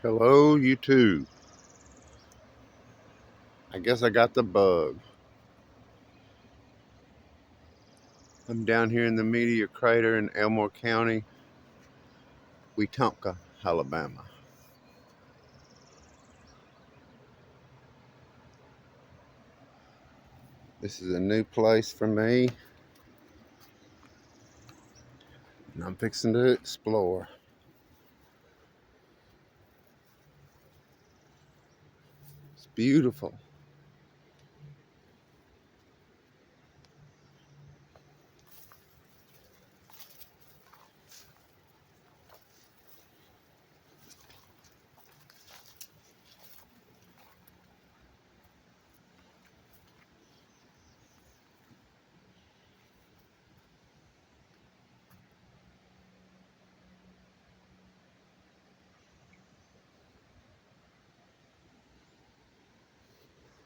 Hello, YouTube. I guess I got the bug. I'm down here in the meteor crater in Elmore County, Wetumpka, Alabama. This is a new place for me, and I'm fixing to explore. It's beautiful.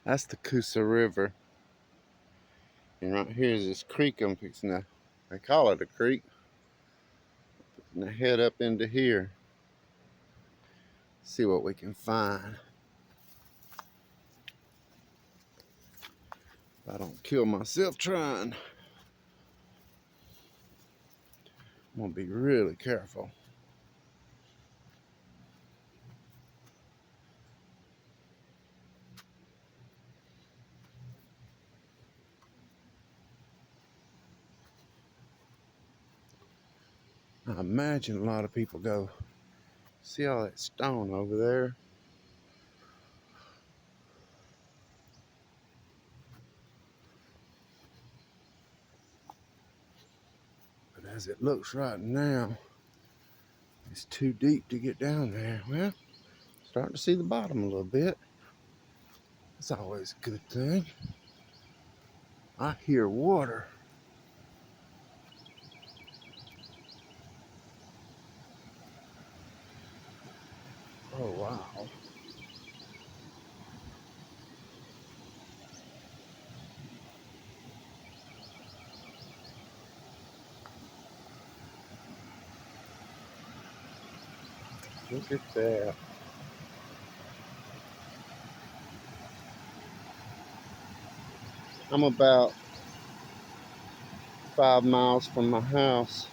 That's the Coosa River. And right here is this creek I'm fixing to, they call it a creek. And I head up into here. See what we can find. If I don't kill myself trying. I'm gonna be really careful. I imagine a lot of people go, see all that stone over there? But as it looks right now, it's too deep to get down there. Well, starting to see the bottom a little bit. It's always a good thing. I hear water. Oh, wow. Look at that. I'm about 5 miles from my house,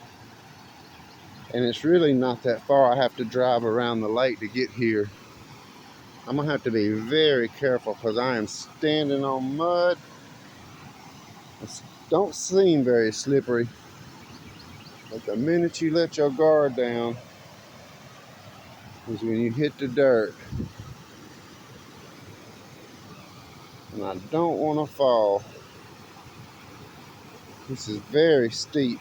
and it's really not that far. I have to drive around the lake to get here. I'm gonna have to be very careful because I am standing on mud. It don't seem very slippery, but the minute you let your guard down is when you hit the dirt. And I don't want to fall. This is very steep.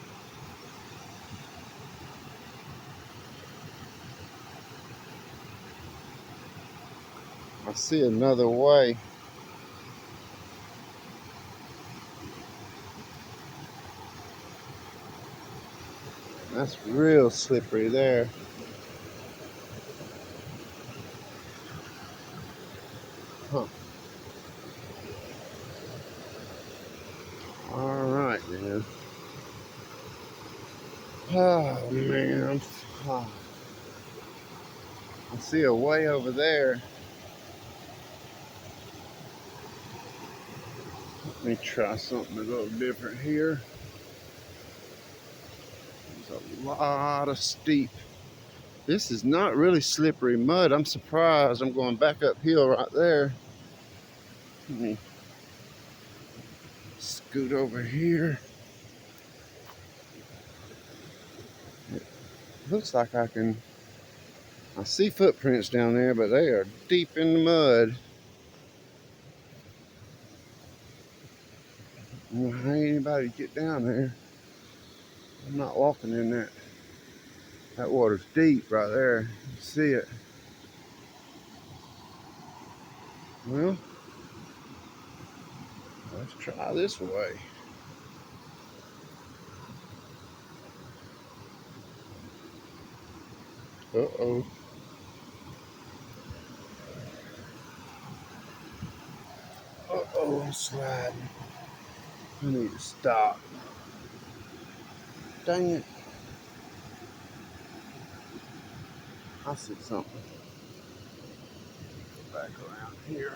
I see another way. That's real slippery there. Huh. All right, man. Oh, man. I see a way over there. Let me try something a little different here. There's a lot of steep. This is not really slippery mud. I'm surprised. I'm going back uphill right there. Let me scoot over here. It looks like I see footprints down there, but they are deep in the mud. I don't know how anybody get down there. I'm not walking in that. That water's deep right there. You see it. Well, let's try this way. Uh-oh. Uh-oh, I'm sliding. I need to stop. Dang it. I see something. back around here.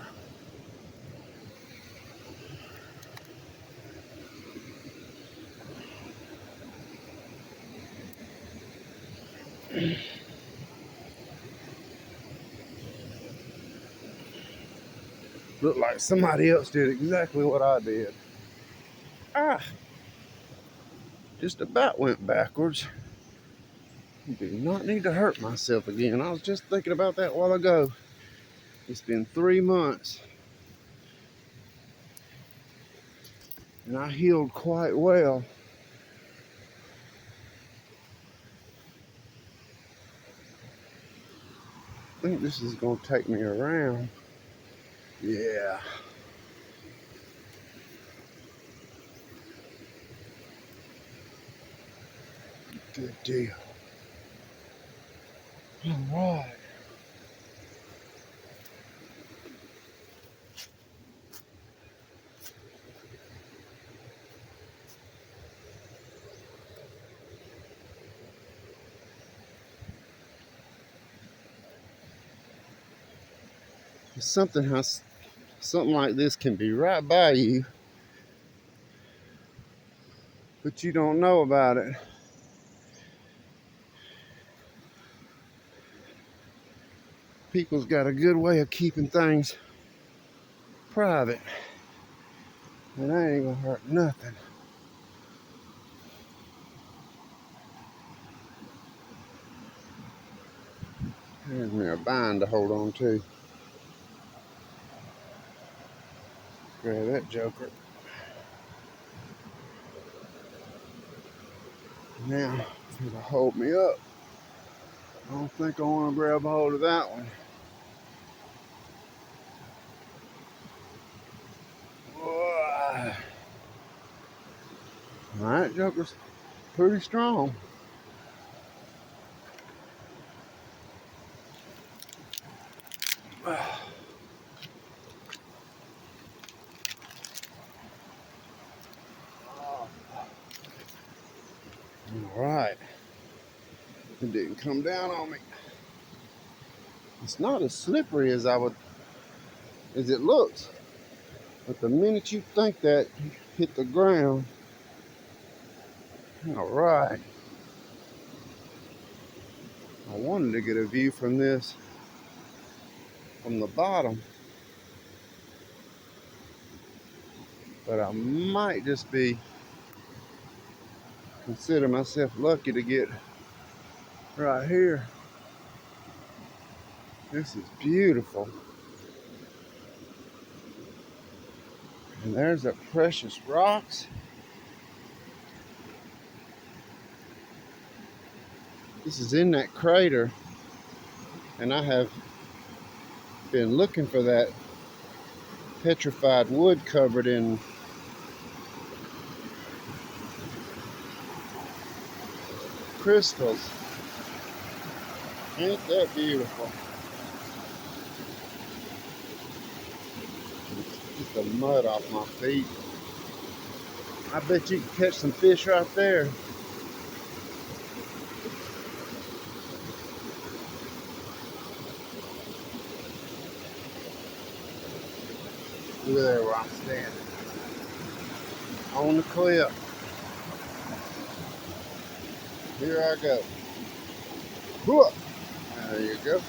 Looked like somebody else did exactly what I did. Just about went backwards. Do not need to hurt myself again. I was just thinking about that a while ago. It's been 3 months. And I healed quite well. I think this is going to take me around. Yeah. Good deal. All right. Something like this can be right by you, but you don't know about it. People's got a good way of keeping things private, and that ain't gonna hurt nothing. There's me a bind to hold on to. Grab that joker. Now, it'll hold me up. I don't think I want to grab a hold of that one. Alright, joker's pretty strong. Alright. It didn't come down on me. It's not as slippery as it looks. But the minute you think that, you hit the ground. Alright. I wanted to get a view from this from the bottom. But I might just consider myself lucky to get right here. This is beautiful. And there's the precious rocks. This is in that crater, and I have been looking for that petrified wood covered in crystals. Ain't that beautiful? Get the mud off my feet. I bet you can catch some fish right there. Look at there where I'm standing. On the cliff. Here I go. Whoop. There you go.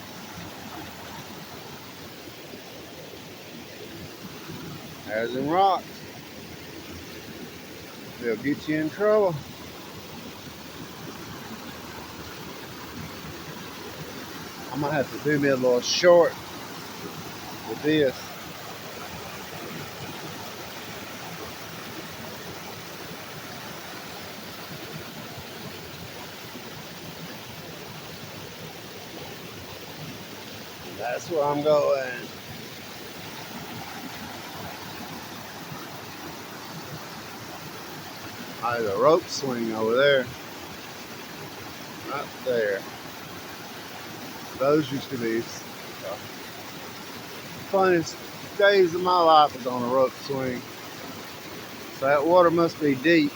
There's them rocks. They'll get you in trouble. I might have to do me a little short with this. That's where I'm going. There's a rope swing over there. Right there. Those used to be the funnest days of my life was on a rope swing. So that water must be deep.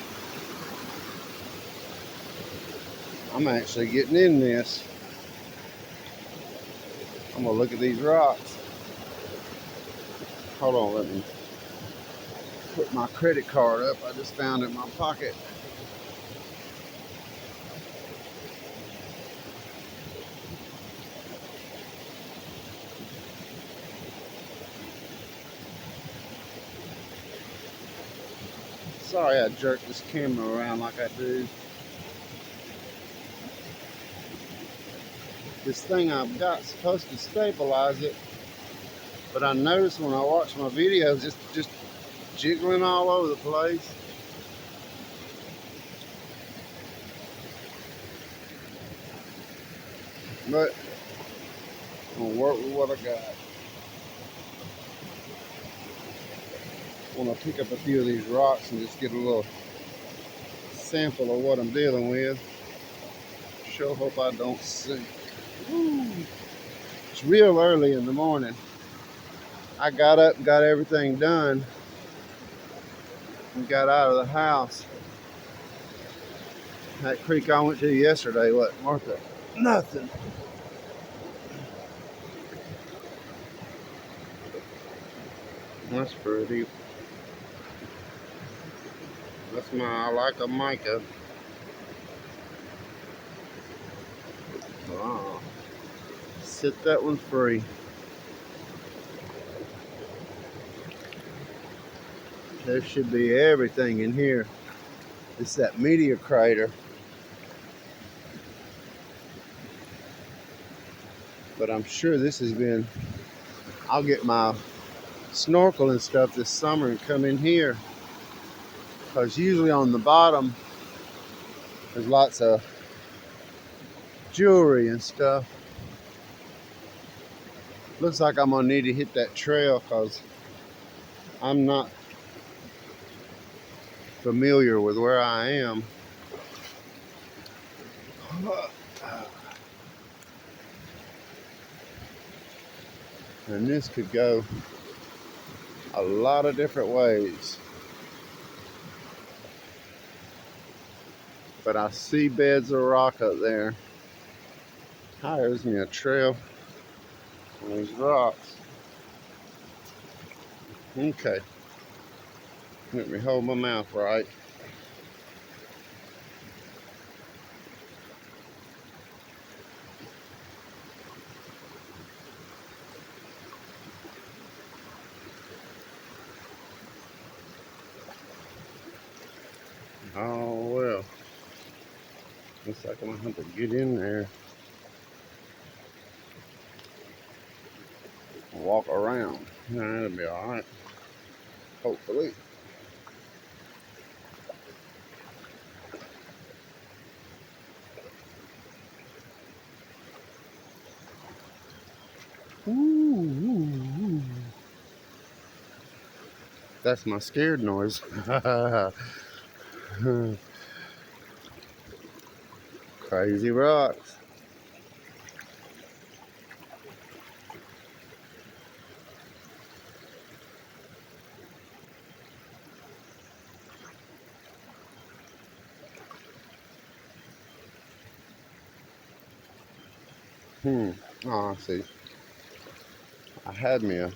I'm actually getting in this. I'm gonna look at these rocks. Hold on, let me put my credit card up. I just found it in my pocket. Sorry I jerked this camera around like I do. This thing I've got supposed to stabilize it, but I noticed when I watch my videos, just jiggling all over the place. But I'm gonna work with what I got. I'm gonna pick up a few of these rocks and just get a little sample of what I'm dealing with. Sure hope I don't sink. Woo. It's real early in the morning. I got up and got everything done and got out of the house. That creek I went to yesterday wasn't worth it. Nothing. That's pretty. That's I like a mica. Wow. Set that one free. There should be everything in here. It's that meteor crater. But I'm sure this has been, I'll get my snorkel and stuff this summer and come in here. Because usually on the bottom, there's lots of jewelry and stuff. Looks like I'm gonna need to hit that trail because I'm not familiar with where I am. And this could go a lot of different ways. But I see beds of rock up there. Hi, there's me a trail on these rocks. Okay. Let me hold my mouth right. Oh well. Looks like I'm gonna have to get in there and walk around. That'll be alright. Hopefully. Ooh. That's my scared noise. Crazy rocks. Oh, I see. I had me a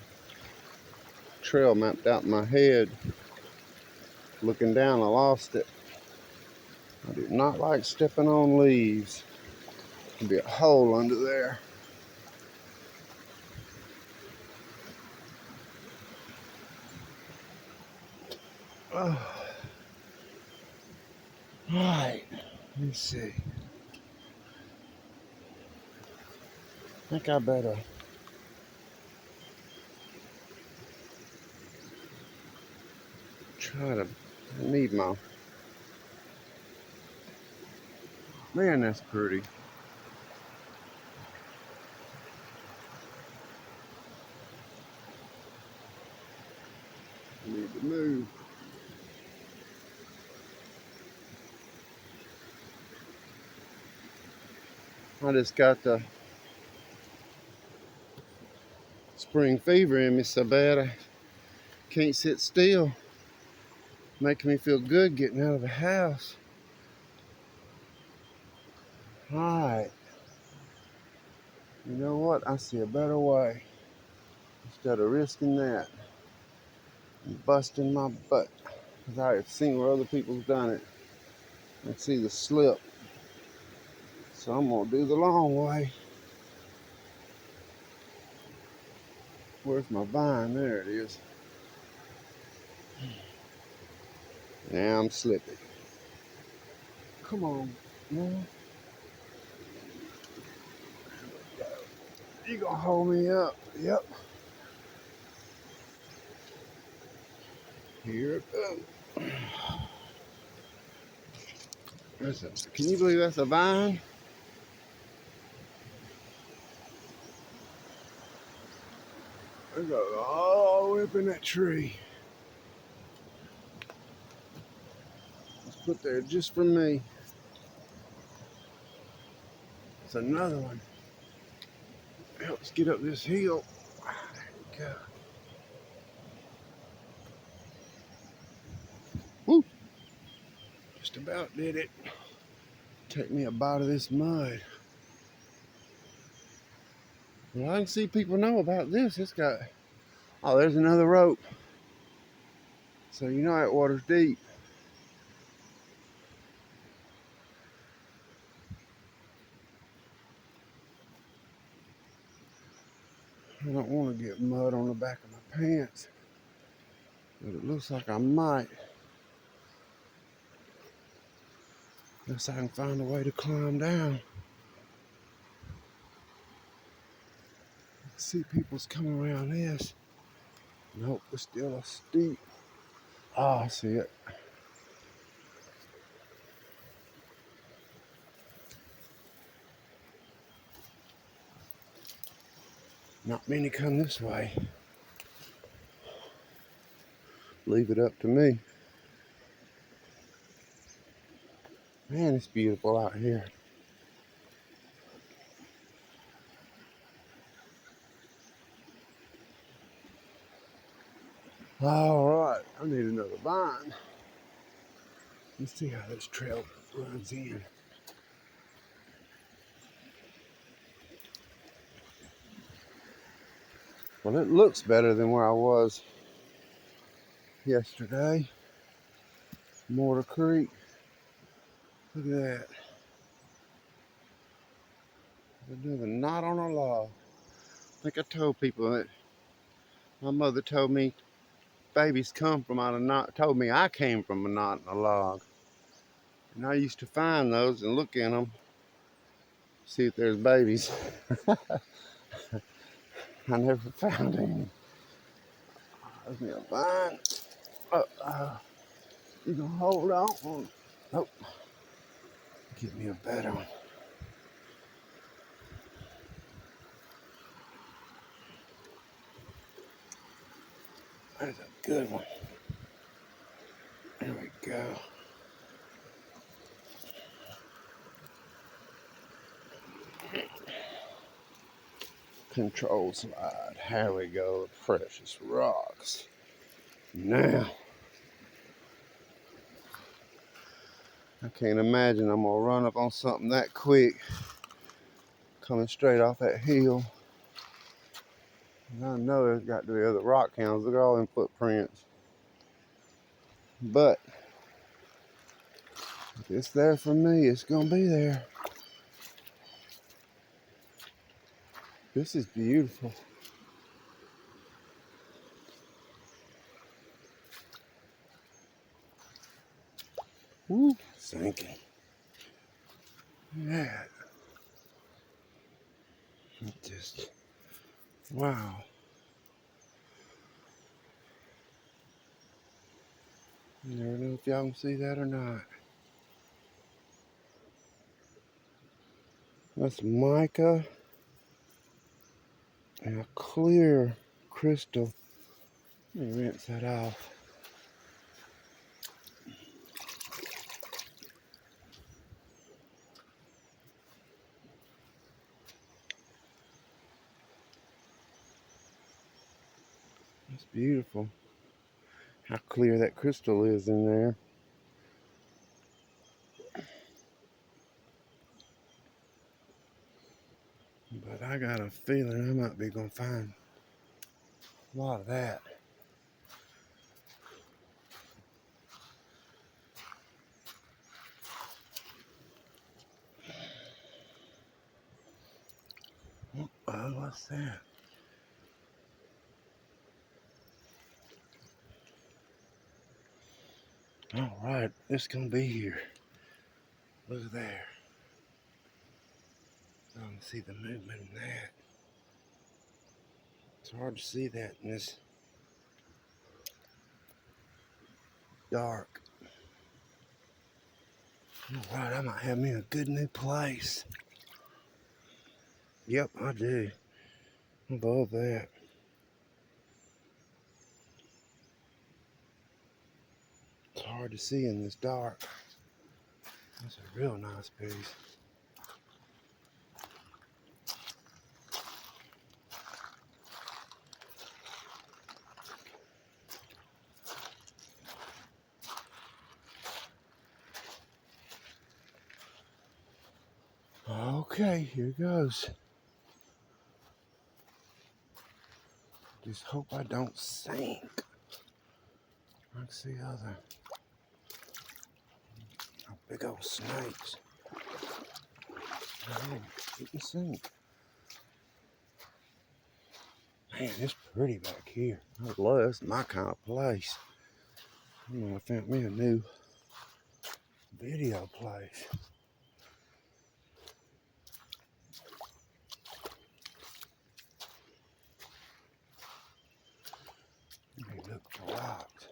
trail mapped out in my head. Looking down, I lost it. I do not like stepping on leaves. There'll be a hole under there. Oh. Alright, let me see. I think I better try to need my, man, that's pretty. I need to move. I just got the spring fever in me so bad I can't sit still. Making me feel good getting out of the house. Alright. You know what? I see a better way instead of risking that. I'm busting my butt because I have seen where other people's done it and see the slip. So I'm gonna do the long way. Where's my vine? There it is. Now I'm slipping. Come on, man. You gonna hold me up? Yep. Here it goes. Can you believe that's a vine? It goes all the way up in that tree. It's put there just for me. It's another one. Helps get up this hill. There we go. Woo! Just about did it. Take me a bite of this mud. Well, I can see people know about this. It's got, oh, there's another rope. So you know that water's deep. I don't want to get mud on the back of my pants, but it looks like I might. Unless I can find a way to climb down. I see people's coming around this. Nope, it's still a steep. Ah, I see it. Not many come this way. Leave it up to me. Man, it's beautiful out here. All right, I need another vine. Let's see how this trail runs in. Well, it looks better than where I was yesterday. Mortar Creek. Look at that. Another knot on a log. I think I told people that my mother told me babies come from out of knot. Told me I came from a knot in a log. And I used to find those and look in them, see if there's babies. I never found any. There's me a vine. You gonna hold on? Nope. Get me a better one. There's a good one. There we go. Control slide. Here we go. Precious rocks. Now, I can't imagine I'm gonna run up on something that quick, coming straight off that hill. And I know there's got to be other rock hounds. Look at all them footprints. But if it's there for me, it's gonna be there. This is beautiful. Woo, sinking. Yeah. Just, wow. I never know if y'all can see that or not. That's mica and a clear crystal. Let me rinse that off. It's beautiful. How clear that crystal is in there. But I got a feeling I might be gonna find a lot of that. What's that? All right, it's gonna be here. Look at there. I can see the movement in that. It's hard to see that in this dark. All right, I might have me a good new place. Yep, I do. I love that. It's hard to see in this dark. That's a real nice piece. Okay, here goes. Just hope I don't sink. I can see other big old snakes. Oh, you can sink. Man, it's pretty back here. I love it. It's my kind of place. I'm gonna find me a new video place. Let me look for rocks.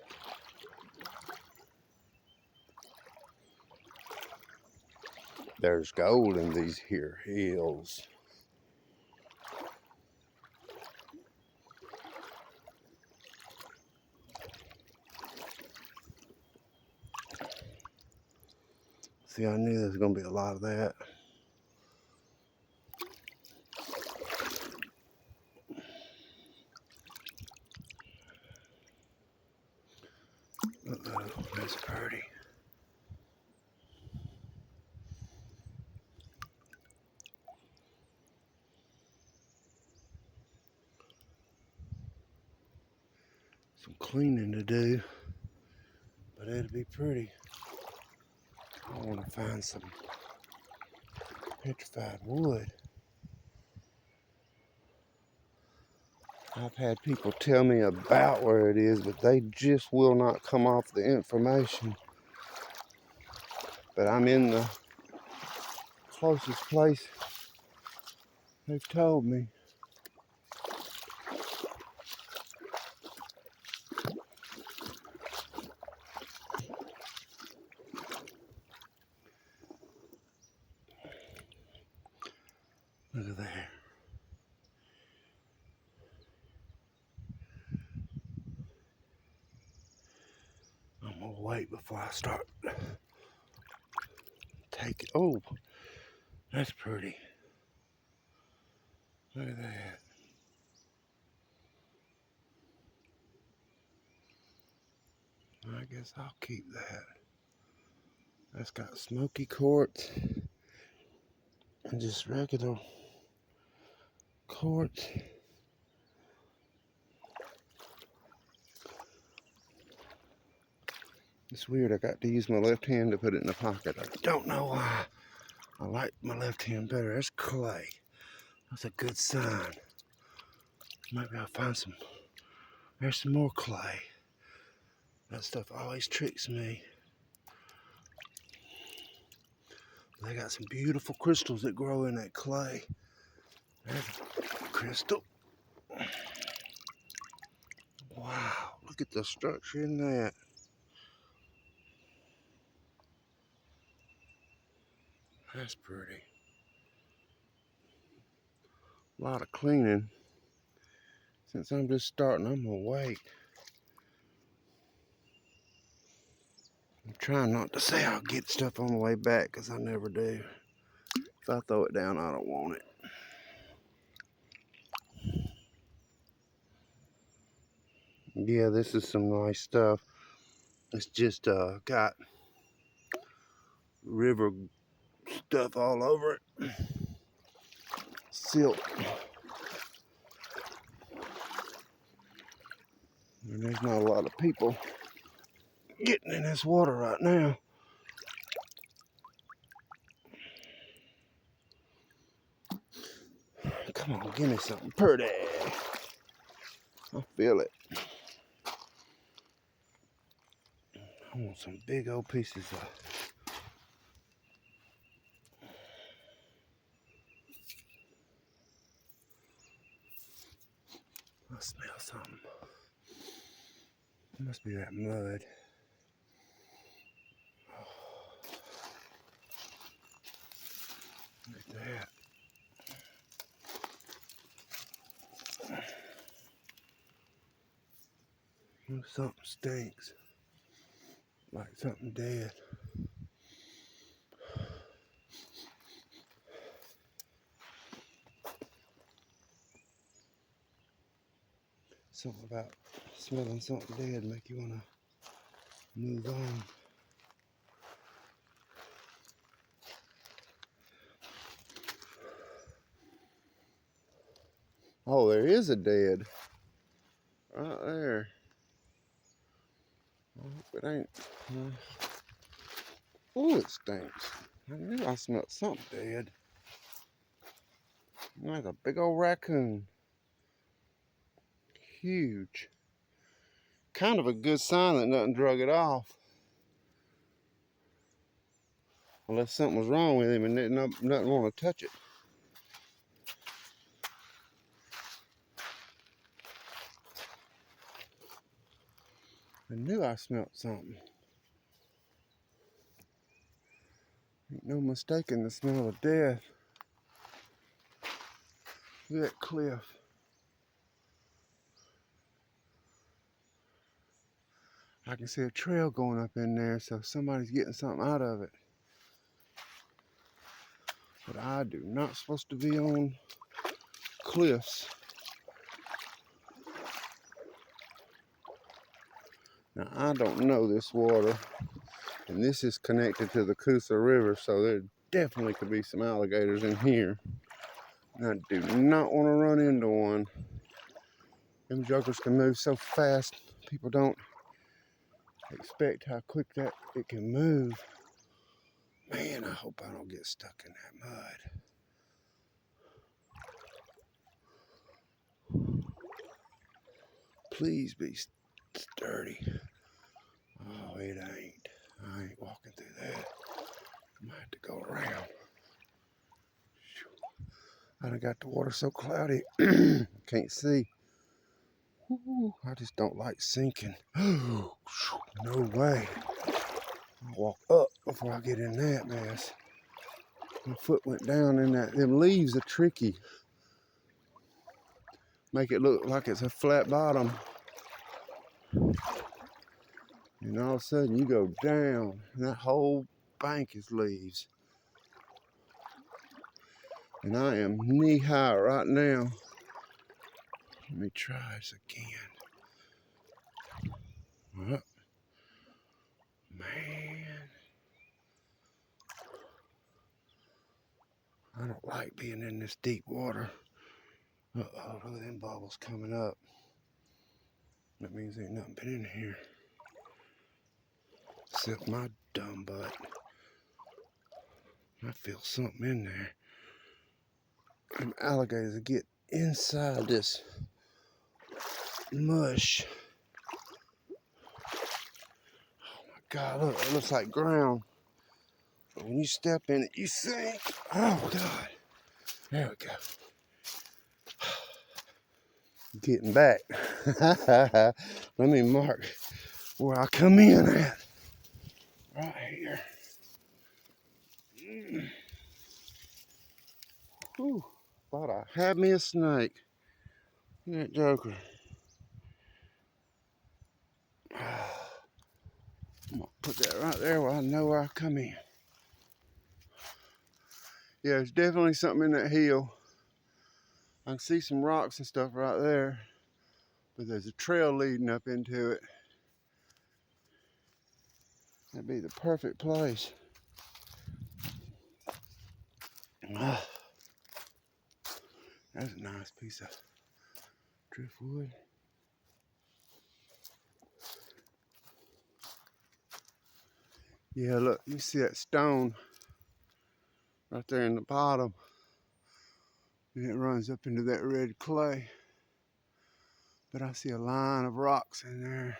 There's gold in these here hills. See, I knew there was gonna be a lot of that. Uh-oh, that's pretty. Some cleaning to do, but it'll be pretty. I want to find some petrified wood. I've had people tell me about where it is, but they just will not come off the information. But I'm in the closest place they've told me. Look at there. I'm gonna wait before I start taking. Oh, that's pretty. Look at that. I guess I'll keep that. That's got smoky quartz and just regular quartz. It's weird, I got to use my left hand to put it in the pocket. I don't know why. I like my left hand better. That's clay. That's a good sign. Maybe I'll find some. There's some more clay. That stuff always tricks me. They got some beautiful crystals that grow in that clay. There's a crystal. Wow, look at the structure in that. That's pretty. A lot of cleaning. Since I'm just starting, I'm gonna wait. I'm trying not to say I'll get stuff on the way back, because I never do. If I throw it down, I don't want it. Yeah, this is some nice stuff. It's just got river stuff all over it. Silk. And there's not a lot of people getting in this water right now. Come on, give me something pretty. I feel it. I want some big old pieces of. I smell something. It must be that mud. Look at that. Something stinks. Like something dead. Something about smelling something dead make you want to move on. Oh, there is a dead. Right there. I hope it ain't. Oh, it stinks. I knew I smelled something dead. Like a big old raccoon. Huge. Kind of a good sign that nothing drug it off. Unless something was wrong with him and nothing want to touch it. I knew I smelled something. Ain't no mistaking the smell of death. Look at that cliff. I can see a trail going up in there, so somebody's getting something out of it. But I do not supposed to be on cliffs. Now, I don't know this water, and this is connected to the Coosa River, so there definitely could be some alligators in here. And I do not want to run into one. Them jokers can move so fast, people don't expect how quick that it can move. Man, I hope I don't get stuck in that mud. Please be sturdy. Oh, it ain't. I ain't walking through that. I might have to go around. I done got the water so cloudy, can't see. Ooh, I just don't like sinking. No way. I'll walk up before I get in that mess. My foot went down in that. Them leaves are tricky. Make it look like it's a flat bottom. And all of a sudden you go down and that whole bank is leaves. And I am knee high right now. Let me try this again. Man. I don't like being in this deep water. Uh-oh, look at them bubbles coming up. That means ain't nothing been in here. Except my dumb butt. I feel something in there. Them alligators will get inside this mush. Oh my God, look, it looks like ground. But when you step in it, you sink. Oh God. There we go. Getting back. Let me mark where I come in at. Right here. Whew. Thought I had me a snake. Look at that joker. I'm gonna put that right there where I know where I come in. Yeah, there's definitely something in that hill. I can see some rocks and stuff right there, but there's a trail leading up into it. That'd be the perfect place. Ah, that's a nice piece of driftwood. Yeah, look, you see that stone right there in the bottom. And it runs up into that red clay. But I see a line of rocks in there.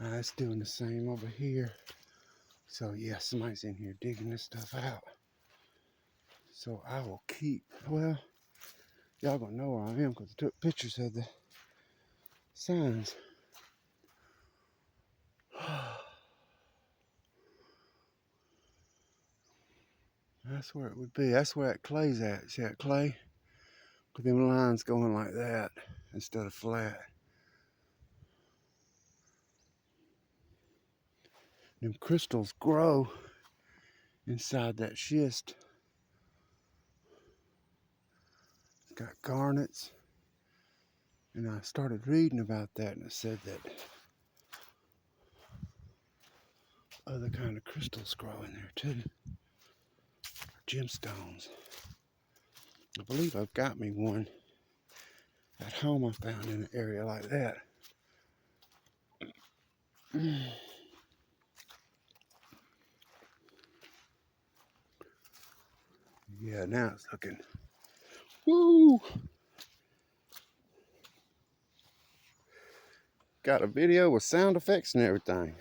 It's doing the same over here. So yeah, somebody's in here digging this stuff out. So I will keep, well, y'all gonna know where I am because I took pictures of the signs. That's where it would be. That's where that clay's at. See that clay? With them lines going like that instead of flat. Them crystals grow inside that schist. It's got garnets. And I started reading about that, and it said that other kind of crystals grow in there too. Gemstones. I believe I've got me one at home I found in an area like that. Yeah, now it's looking, woo! Got a video with sound effects and everything.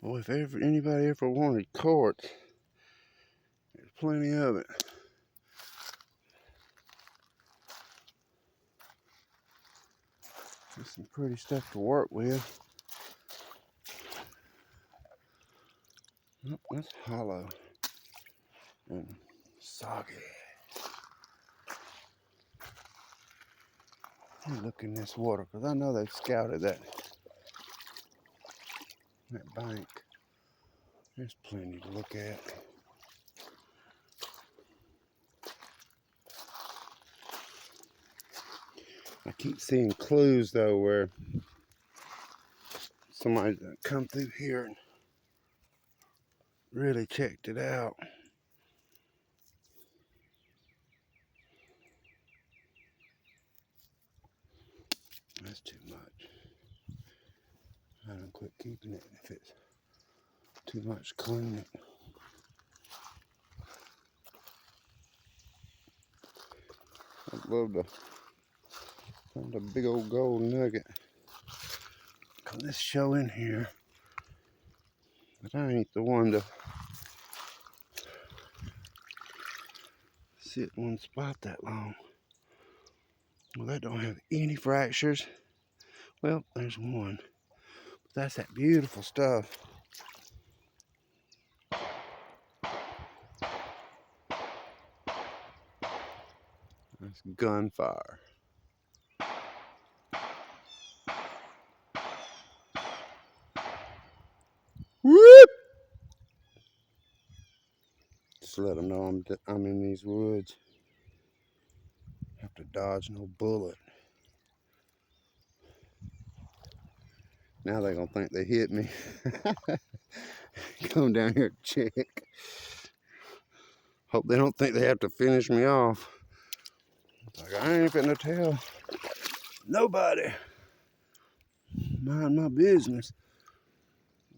Boy, if anybody ever wanted quartz, there's plenty of it. There's some pretty stuff to work with. Oh, that's hollow and soggy. Let me look in this water because I know they've scouted that bank. There's plenty to look at. I keep seeing clues though where somebody's come through here and really checked it out. That's too much. I don't quit keeping it if it's too much. Clean it. I'd love to find a big old gold nugget. Cause this show in here, but I ain't the one to sit in one spot that long. Well, that don't have any fractures. Well, there's one. But that's that beautiful stuff. That's gunfire. Whoop! Just let them know I'm in these woods. Have to dodge no bullet. Now they're gonna think they hit me. Come down here to check. Hope they don't think they have to finish me off. Like, I ain't finna tell nobody. Mind my business.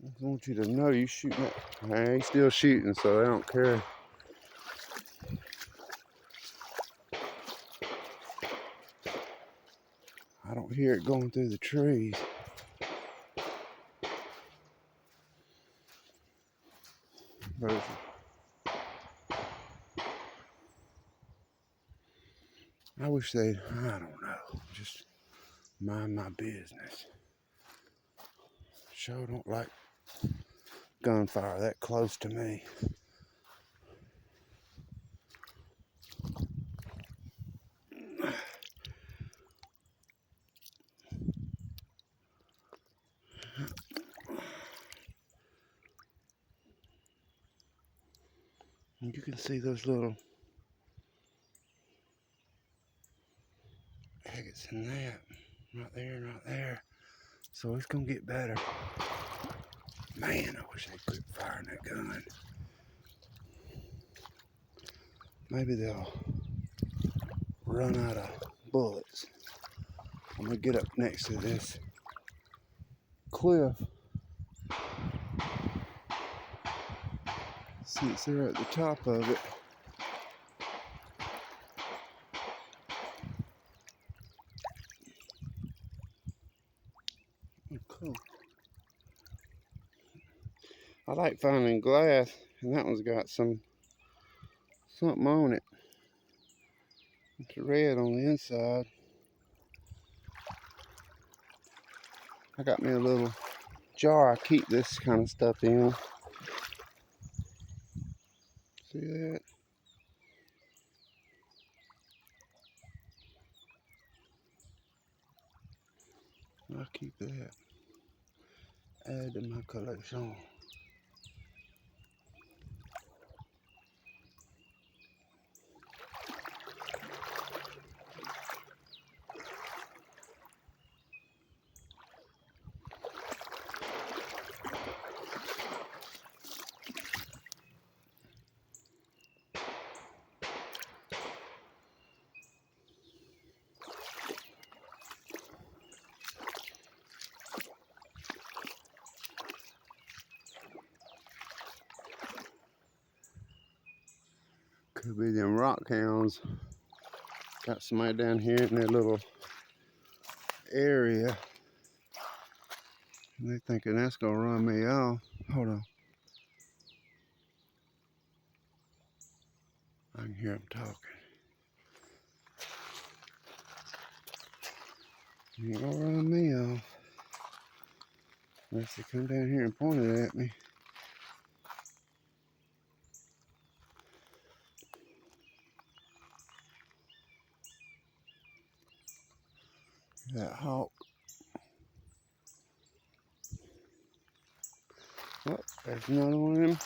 I just want you to know you shooting at. I ain't still shooting, so they don't care. I don't hear it going through the trees. But I wish they'd, I don't know, just mind my business. Sure don't like gunfire that close to me. And you can see those little agates in that. Right there, right there. So it's gonna get better. Man, I wish I'd quit firing that gun. Maybe they'll run out of bullets. I'm gonna get up next to this cliff since they're at the top of it. Oh, cool. I like finding glass, and that one's got something on it. It's red on the inside. I got me a little jar I keep this kind of stuff in. See that? I'll keep that. Add to my collection. Could be them rock hounds. Got somebody down here in their little area. And they thinking that's gonna run me off. Hold on. I can hear them talking. You ain't gonna run me off. Unless they come down here and point it at me. That hawk. Oh, there's another one of them.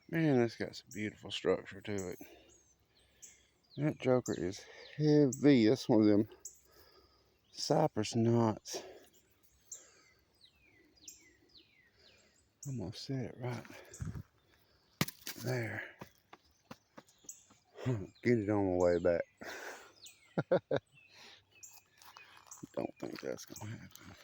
Man, that's got some beautiful structure to it. That joker is heavy. That's one of them cypress knots. I'm gonna set it right there. Get it on my way back. Don't think that's gonna happen.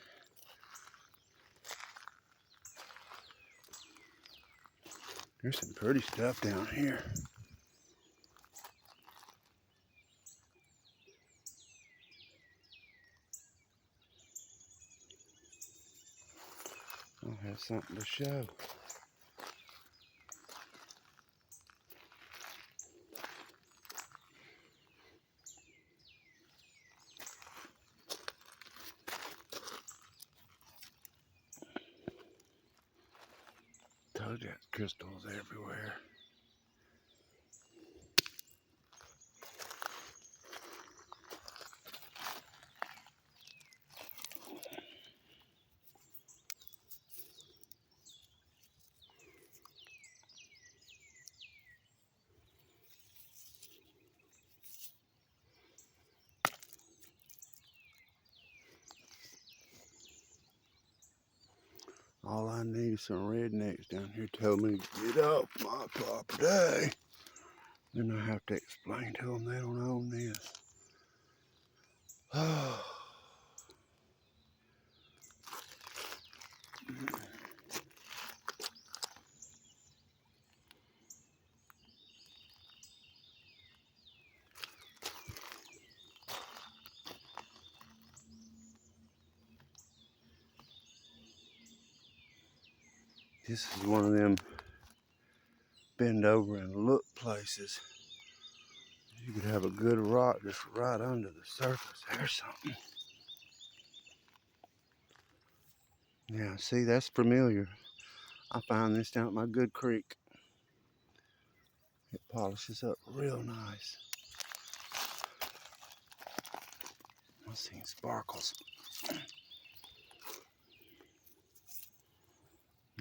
There's some pretty stuff down here. I'll have something to show. Told you, crystals everywhere. All I need is some rednecks down here telling me to get off my property. Then I have to explain to them they don't own this. This is one of them bend over and look places. You could have a good rock just right under the surface. There's something. Yeah, see, that's familiar. I find this down at my good creek. It polishes up real nice. I've seen sparkles.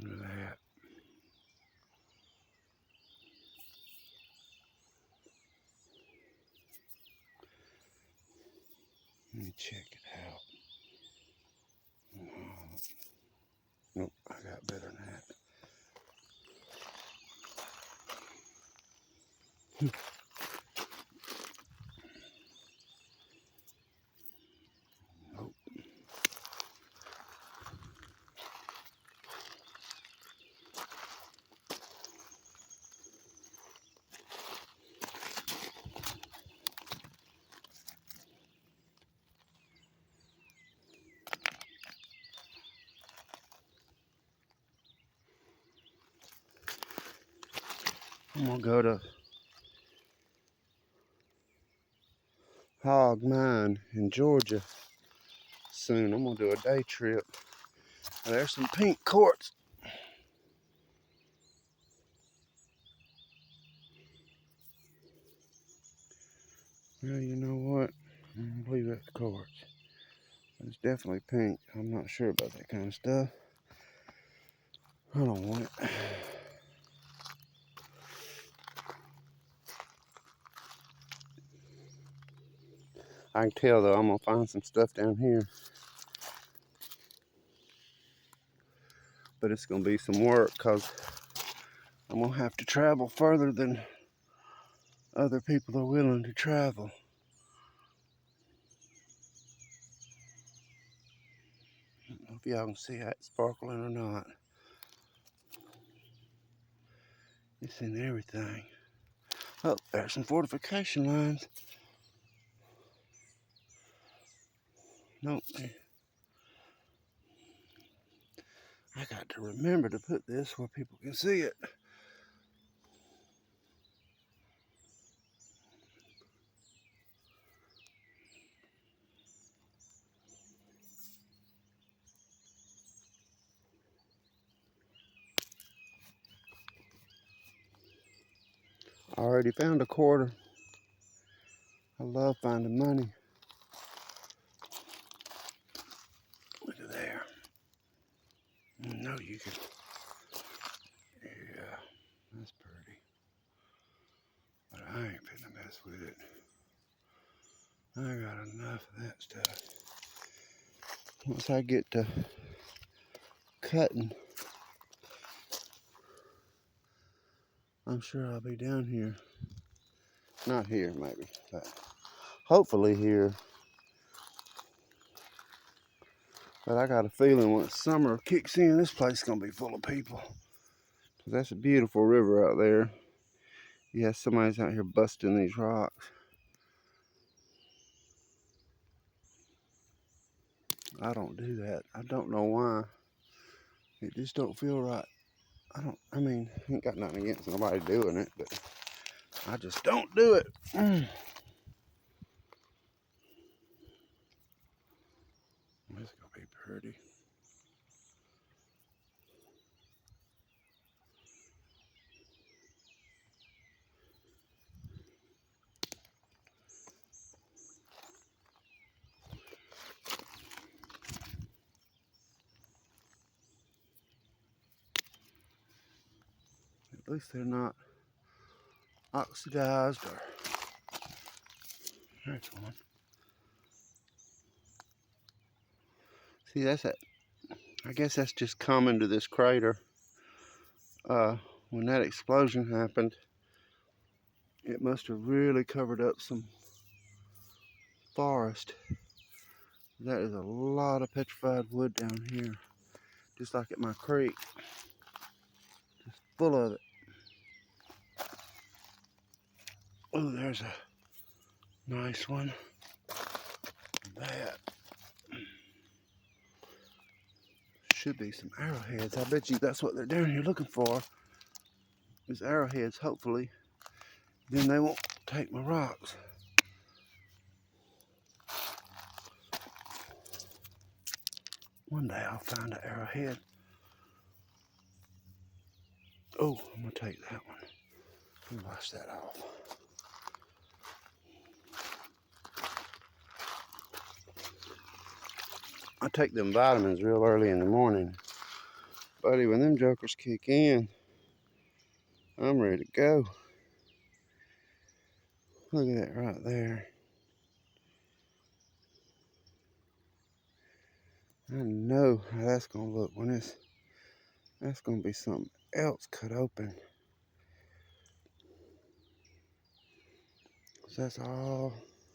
Look at that. Let me check it out. Nope, I got better I'm gonna go to Hog Mine in Georgia soon. I'm gonna do a day trip. There's some pink quartz. Well, you know what? I don't believe that's quartz. It's definitely pink. I'm not sure about that kind of stuff. I don't want it. I can tell though, I'm gonna find some stuff down here. But it's gonna be some work because I'm gonna have to travel further than other people are willing to travel. I don't know if y'all can see that sparkling or not. It's in everything. Oh, there's some fortification lines. Nope. I got to remember to put this where people can see it. I already found a quarter. I love finding money. Look at there. No, you can. Yeah, that's pretty. But I ain't finna mess with it. I got enough of that stuff. Once I get to cutting, I'm sure I'll be down here. Not here, maybe, but hopefully here. But I got a feeling once summer kicks in, this place is gonna be full of people. That's a beautiful river out there. Yeah, somebody's out here busting these rocks. I don't do that. I don't know why. It just don't feel right. I mean, I ain't got nothing against nobody doing it, but I just don't do it. This is gonna be pretty. At least they're not oxidized or. There's one. See, that's it. I guess that's just common to this crater. When that explosion happened, it must have really covered up some forest. That is a lot of petrified wood down here, just like at my creek. Just full of it. Oh, there's a nice one. That should be some arrowheads. I bet you that's what they're down here looking for. Is arrowheads, hopefully. Then they won't take my rocks. One day I'll find an arrowhead. Oh, I'm gonna take that one. Let me wash that off. I take them vitamins real early in the morning. Buddy, when them jokers kick in, I'm ready to go. Look at that right there. I know how that's gonna look when that's gonna be something else cut open. So that's all.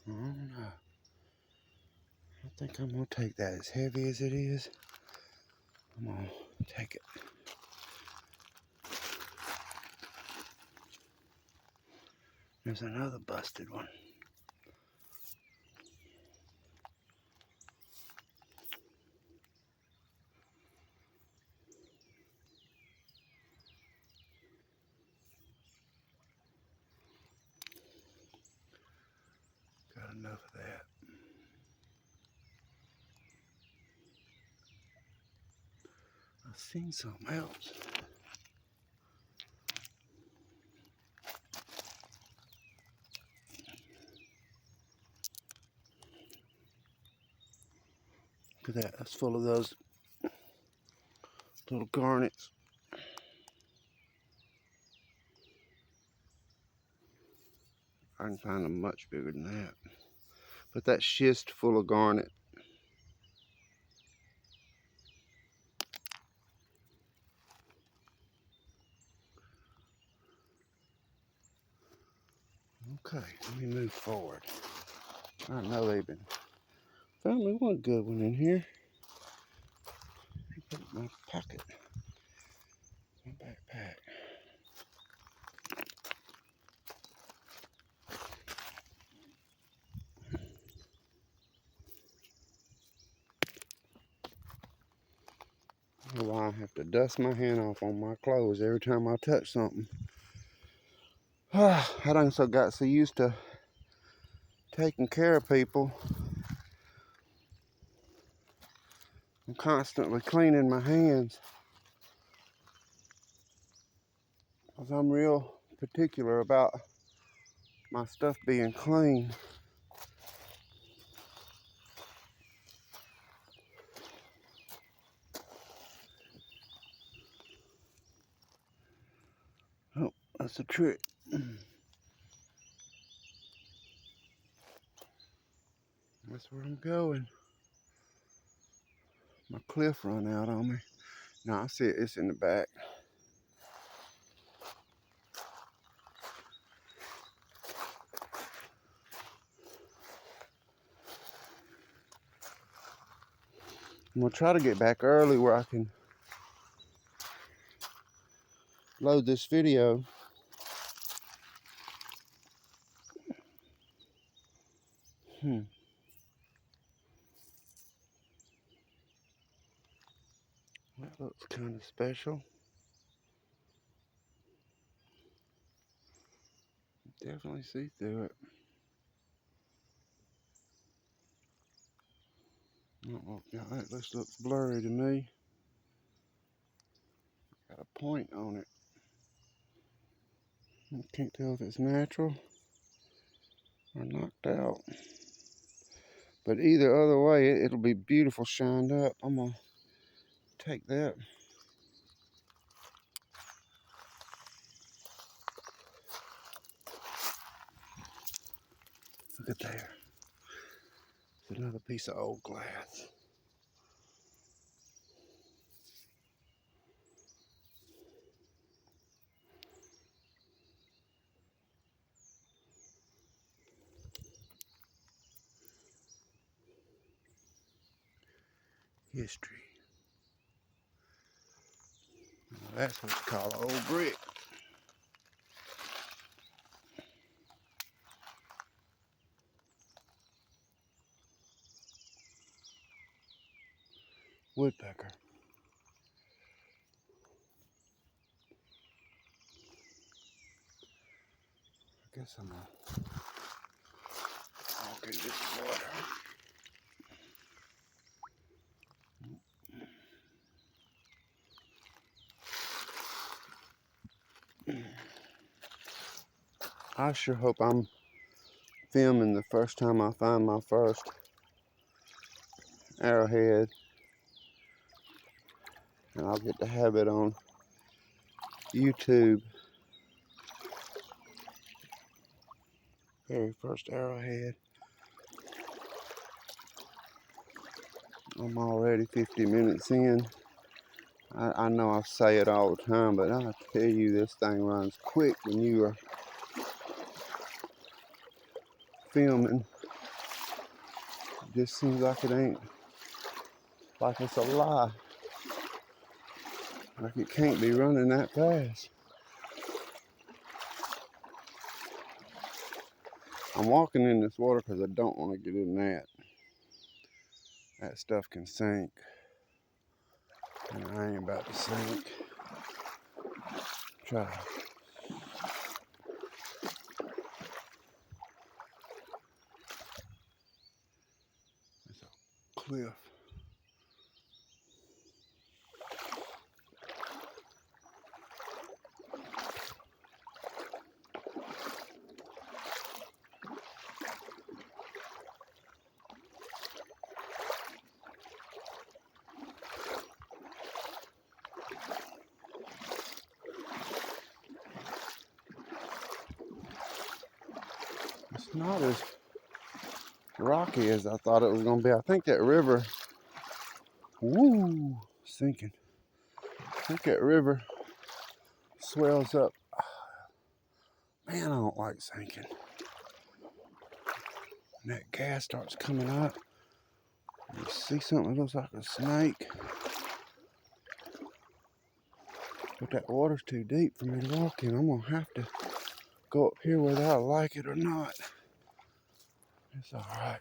I don't know. I think I'm going to take that as heavy as it is. I'm going to take it. There's another busted one. Got enough of that. I've seen something else. Look at that. That's full of those little garnets. I can find them much bigger than that. But that schist full of garnet. Okay, let me move forward. I know they've been. Found me one good one in here. Put it in my pocket. My backpack. I don't know why I have to dust my hand off on my clothes every time I touch something. I done got so used to taking care of people. I'm constantly cleaning my hands. Because I'm real particular about my stuff being clean. Oh, that's a trick. That's where I'm going. My cliff run out on me. No, I see it. It's in the back. I'm going to try to get back early where I can load this video. That looks kind of special. Definitely see through it. Oh, yeah, that just looks blurry to me. Got a point on it. I can't tell if it's natural or knocked out. But either other way, it'll be beautiful shined up. I'm going to take that. Look at there. It's another piece of old glass. History. Now that's what you call an old brick. Woodpecker. I guess I'm gonna walk in this water. I sure hope I'm filming the first time I find my first arrowhead, and I'll get to have it on YouTube. Very first arrowhead. I'm already 50 minutes in. I know I say it all the time, but I tell you, this thing runs quick when you are filming. It just seems like it ain't, like it's a lie. Like it can't be running that fast. I'm walking in this water because I don't want to get in that. That stuff can sink. And I ain't about to sink. Try. It's a cliff. It's not as rocky as I thought it was going to be. I think that river, woo, sinking. I think that river swells up. Man, I don't like sinking. And that gas starts coming up. You see something that looks like a snake. But that water's too deep for me to walk in. I'm going to have to go up here whether I like it or not. It's all right.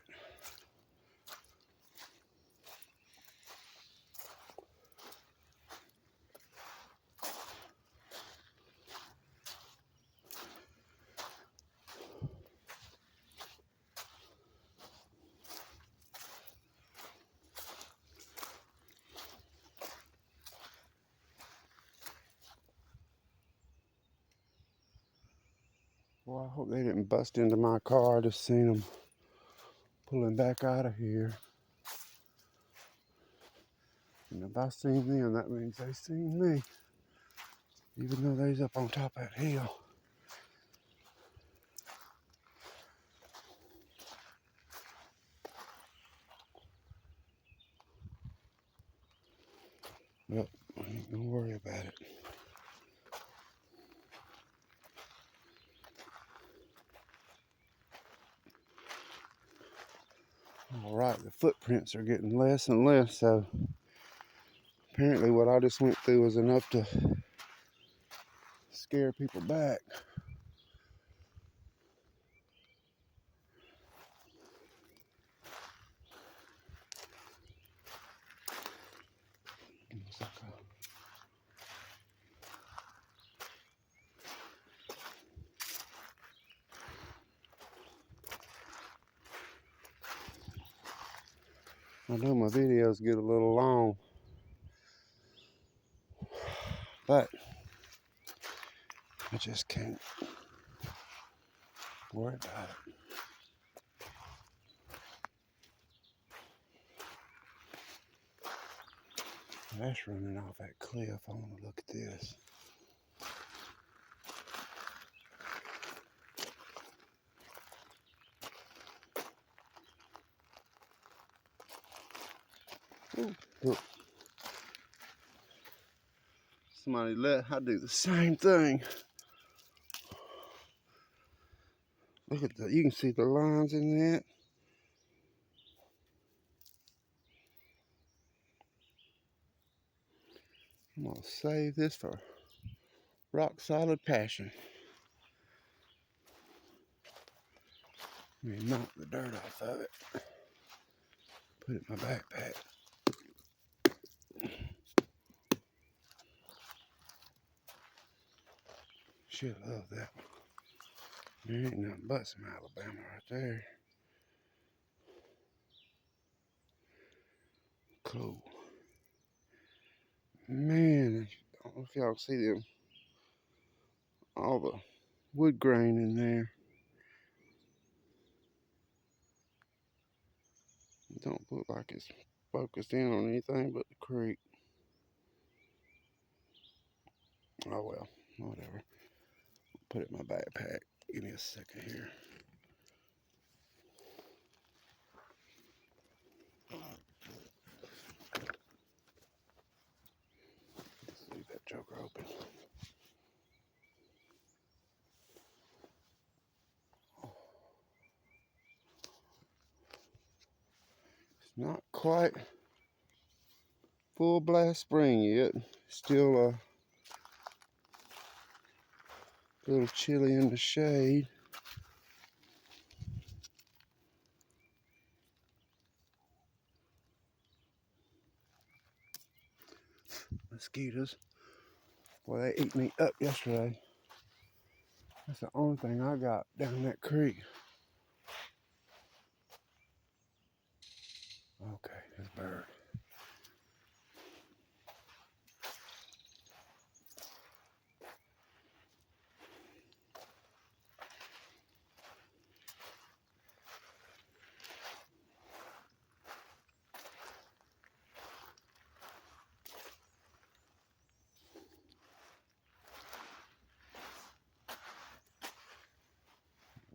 Well, I hope they didn't bust into my car. I just seen them pulling back out of here. And if I seen them, that means they seen me. Even though they's up on top of that hill. But I ain't gonna worry about it. Alright, the footprints are getting less and less, so apparently what I just went through was enough to scare people back. I know my videos get a little long, but I just can't worry about it. That's running off that cliff. I want to look at this. Ooh, look. Somebody I do the same thing. Look at that. You can see the lines in that. I'm going to save this for rock solid passion. Let me knock the dirt off of it. Put it in my backpack. Should love that one. There ain't nothing but some Alabama right there. Cool. Man, I don't know if y'all see them. All the wood grain in there. It don't look like it's focused in on anything but the creek. Oh well, whatever. Put it in my backpack. Give me a second here. Let's leave that joker open. Not quite full blast spring yet. Still a little chilly in the shade. Mosquitoes. Boy, they ate me up yesterday. That's the only thing I got down that creek. Okay, there's a bird.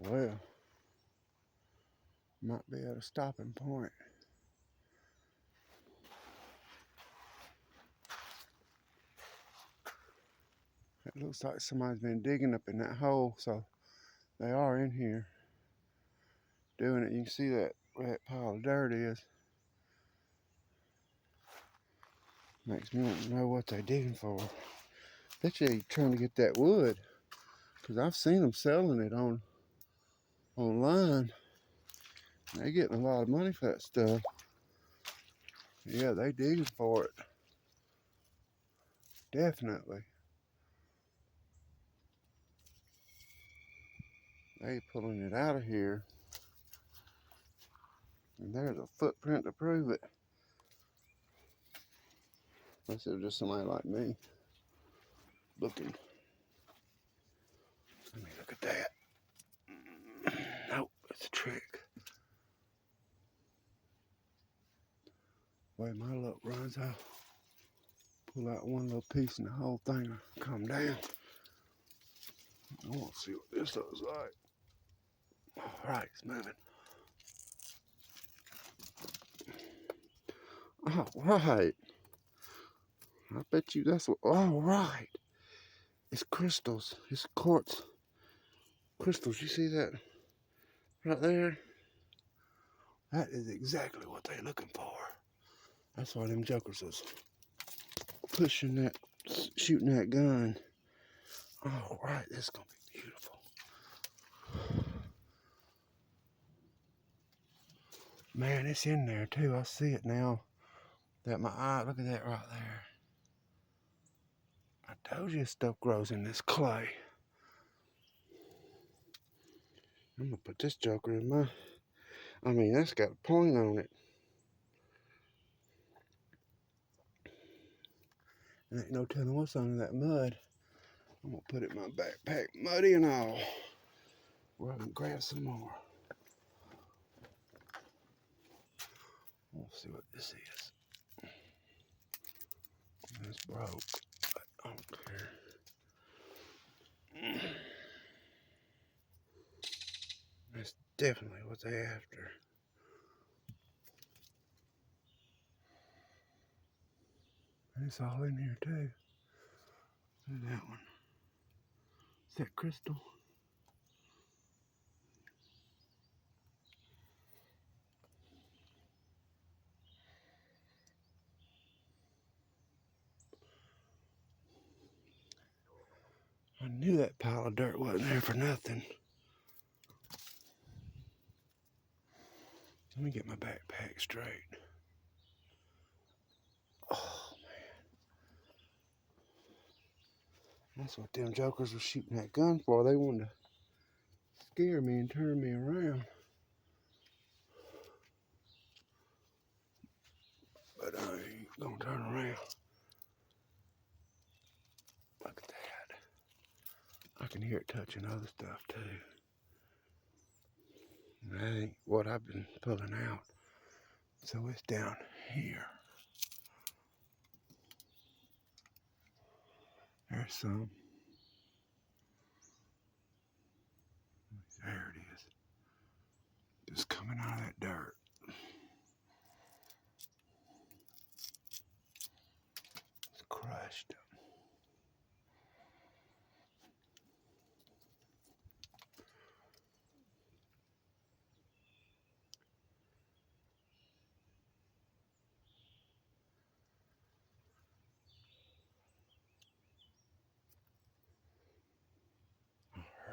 Well, might be at a stopping point. It looks like somebody's been digging up in that hole, so they are in here doing it. You can see that where that pile of dirt is. Makes me want to know what they're digging for. Bet you they're trying to get that wood, because I've seen them selling it online. They're getting a lot of money for that stuff. Yeah, they digging for it. Definitely. They pulling it out of here. And there's a footprint to prove it. Unless it was just somebody like me looking. Let me look at that. Nope, it's a trick. Way my luck runs, I'll pull out one little piece and the whole thing will come down. I want to see what this looks like. Alright, it's moving. Alright. I bet you that's what. Alright. It's crystals. It's quartz crystals. You see that right there? That is exactly what they're looking for. That's why them jokers was pushing that, shooting that gun. Alright, this is going to be beautiful. Man, it's in there too. I see it now. That my eye, look at that right there. I told you this stuff grows in this clay. I'm gonna put this joker in my, that's got a point on it. There ain't no telling what's under that mud. I'm gonna put it in my backpack, muddy and all. We're gonna grab some more. We'll see what this is. It's broke, but I don't care. That's definitely what they're after. And it's all in here too. Look at that one. Is that crystal? I knew that pile of dirt wasn't there for nothing. Let me get my backpack straight. Oh, man. That's what them jokers were shooting that gun for. They wanted to scare me and turn me around. But I ain't gonna turn around. Look at that. I can hear it touching other stuff too. And that ain't what I've been pulling out. So it's down here. There's some. There it is. Just coming out of that dirt. It's crushed.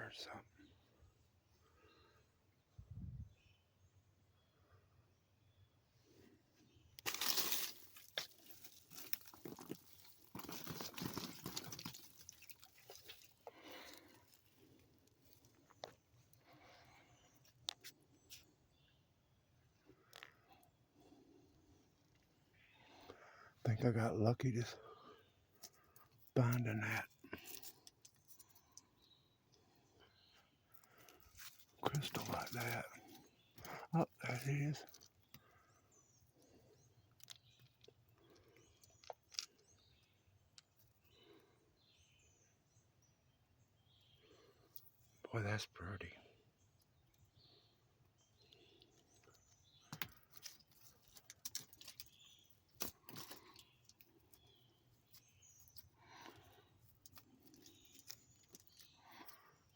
There's something. I think I got lucky just finding that crystal like that. Oh, there it is. Boy, that's pretty.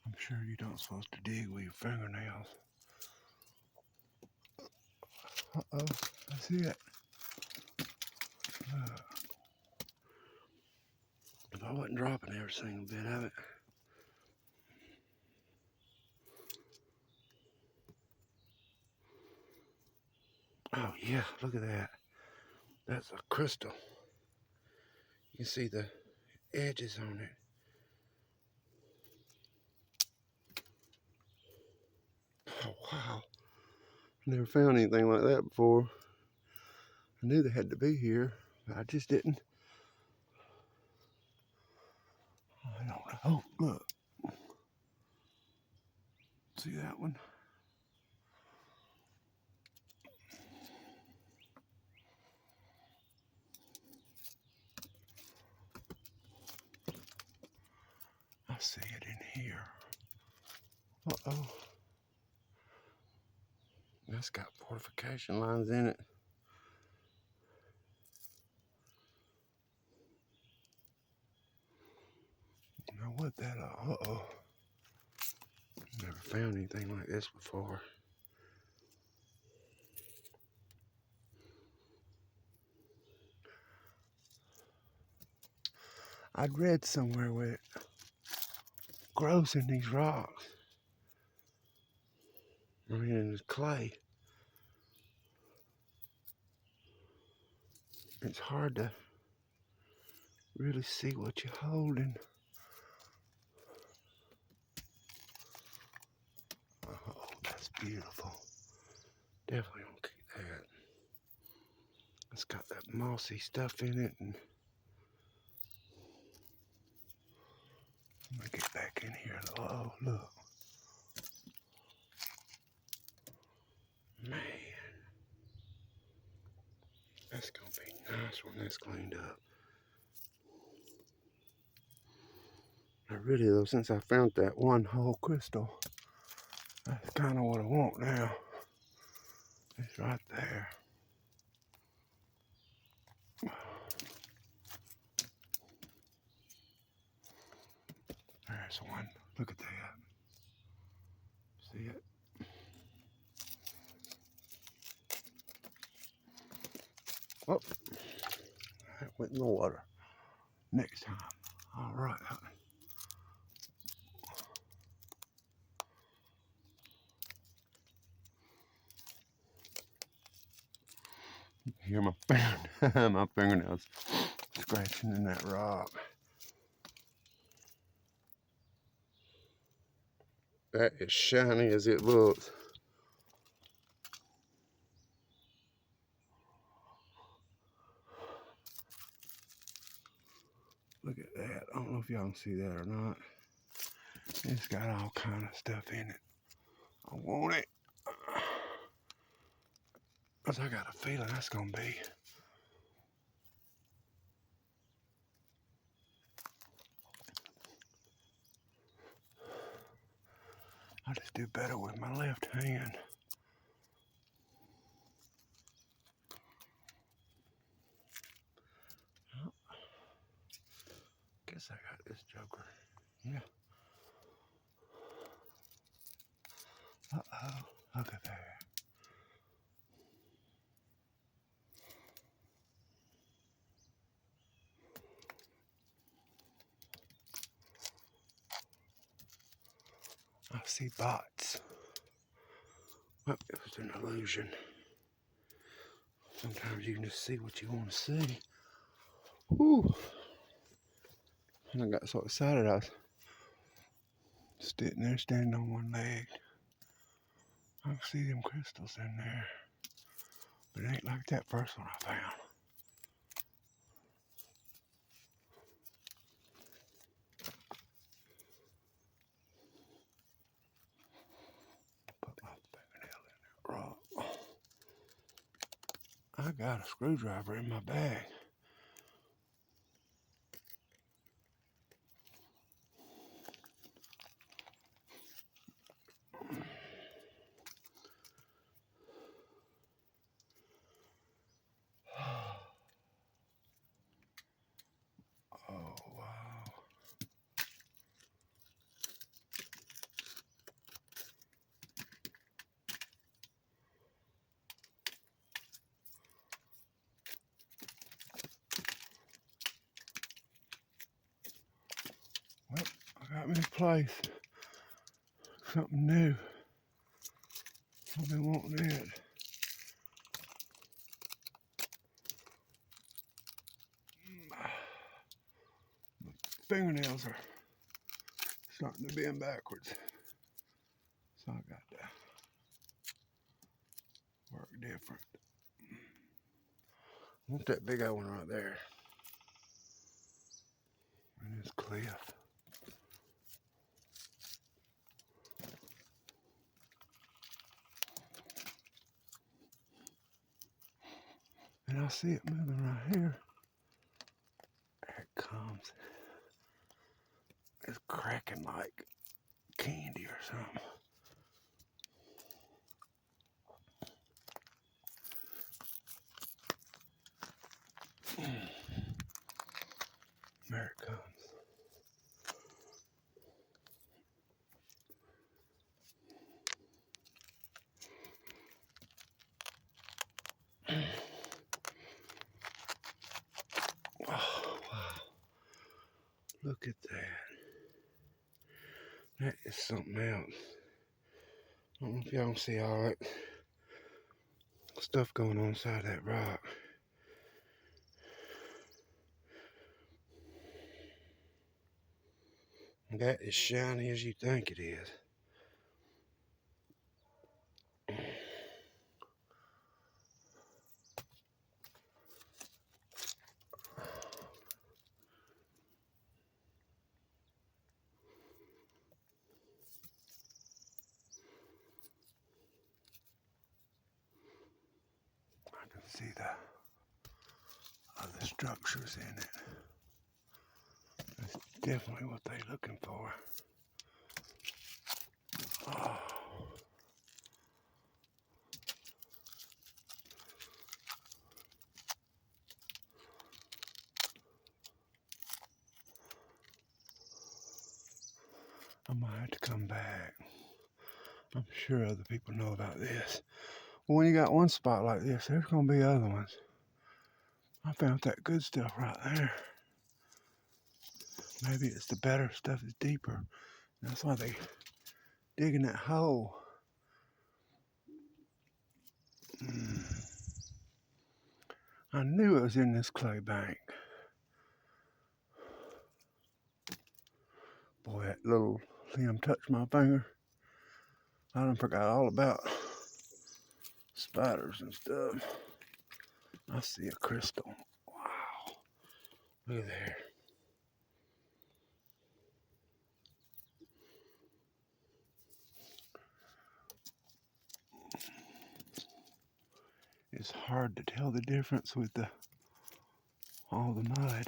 I'm sure you don't supposed to dig with your fingernails. Uh-oh, I see it. If I wasn't dropping every single bit of it. Oh yeah, look at that. That's a crystal. You can see the edges on it. Oh wow. Never found anything like that before. I knew they had to be here, but I just didn't. I don't know. Oh, look. See that one? I see it in here. Uh-oh. That's got fortification lines in it. Now what that, uh-oh. Never found anything like this before. I'd read somewhere where it grows in these rocks. I mean, in the clay. It's hard to really see what you're holding. Oh, that's beautiful. Definitely gonna keep that. It's got that mossy stuff in it, and I'm gonna get back in here. Oh, look. Man, that's gonna be nice when that's cleaned up. I really, though, since I found that one whole crystal, that's kind of what I want now. It's right there. There's one. Look at that. See it? Oh, that went in the water. Next time. All right. You can hear my fingernails scratching in that rock. That is shiny as it looks. Look at that. I don't know if y'all can see that or not. It's got all kind of stuff in it. I want it. Because I got a feeling that's going to be. I just do better with my left hand. Oh, guess I got this joker. Yeah. Uh-oh. Look at that. I see bots. Well, it was an illusion. Sometimes you can just see what you want to see. Whew. And I got so excited I was sitting there standing on one leg. I can see them crystals in there. But it ain't like that first one I found. Put my fingernail in that rock. I got a screwdriver in my bag. Oh, wow. Well, I got me a place. Something new. I've been wanting it. My fingernails are starting to bend backwards. So I got to work different. I want that big old one right there. And this cliff. And I see it moving right here. There it comes. It's cracking like candy or something. There it comes. Oh, wow. Look at that. That is something else. I don't know if y'all can see all that stuff going on inside that rock. That is shiny as you think it is. I can see the other structures in it. That's definitely what they're looking for. Oh. I might have to come back. I'm sure other people know about this. Well, when you got one spot like this, there's going to be other ones. I found that good stuff right there. Maybe it's the better stuff is deeper. That's why they dig in that hole. I knew it was in this clay bank. Boy, that little limb touched my finger. I done forgot all about spiders and stuff. I see a crystal. Wow. Look at there. It's hard to tell the difference with all the mud.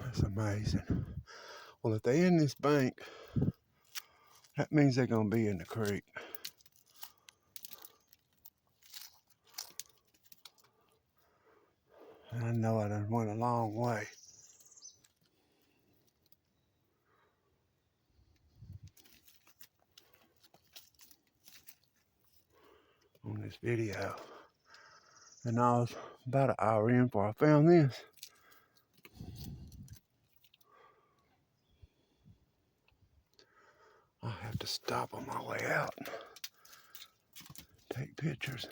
That's amazing. Well, if they're in this bank, that means they're going to be in the creek. And I know I done went a long way. on this video. And I was about an hour in before I found this. I'll have to stop on my way out, take pictures.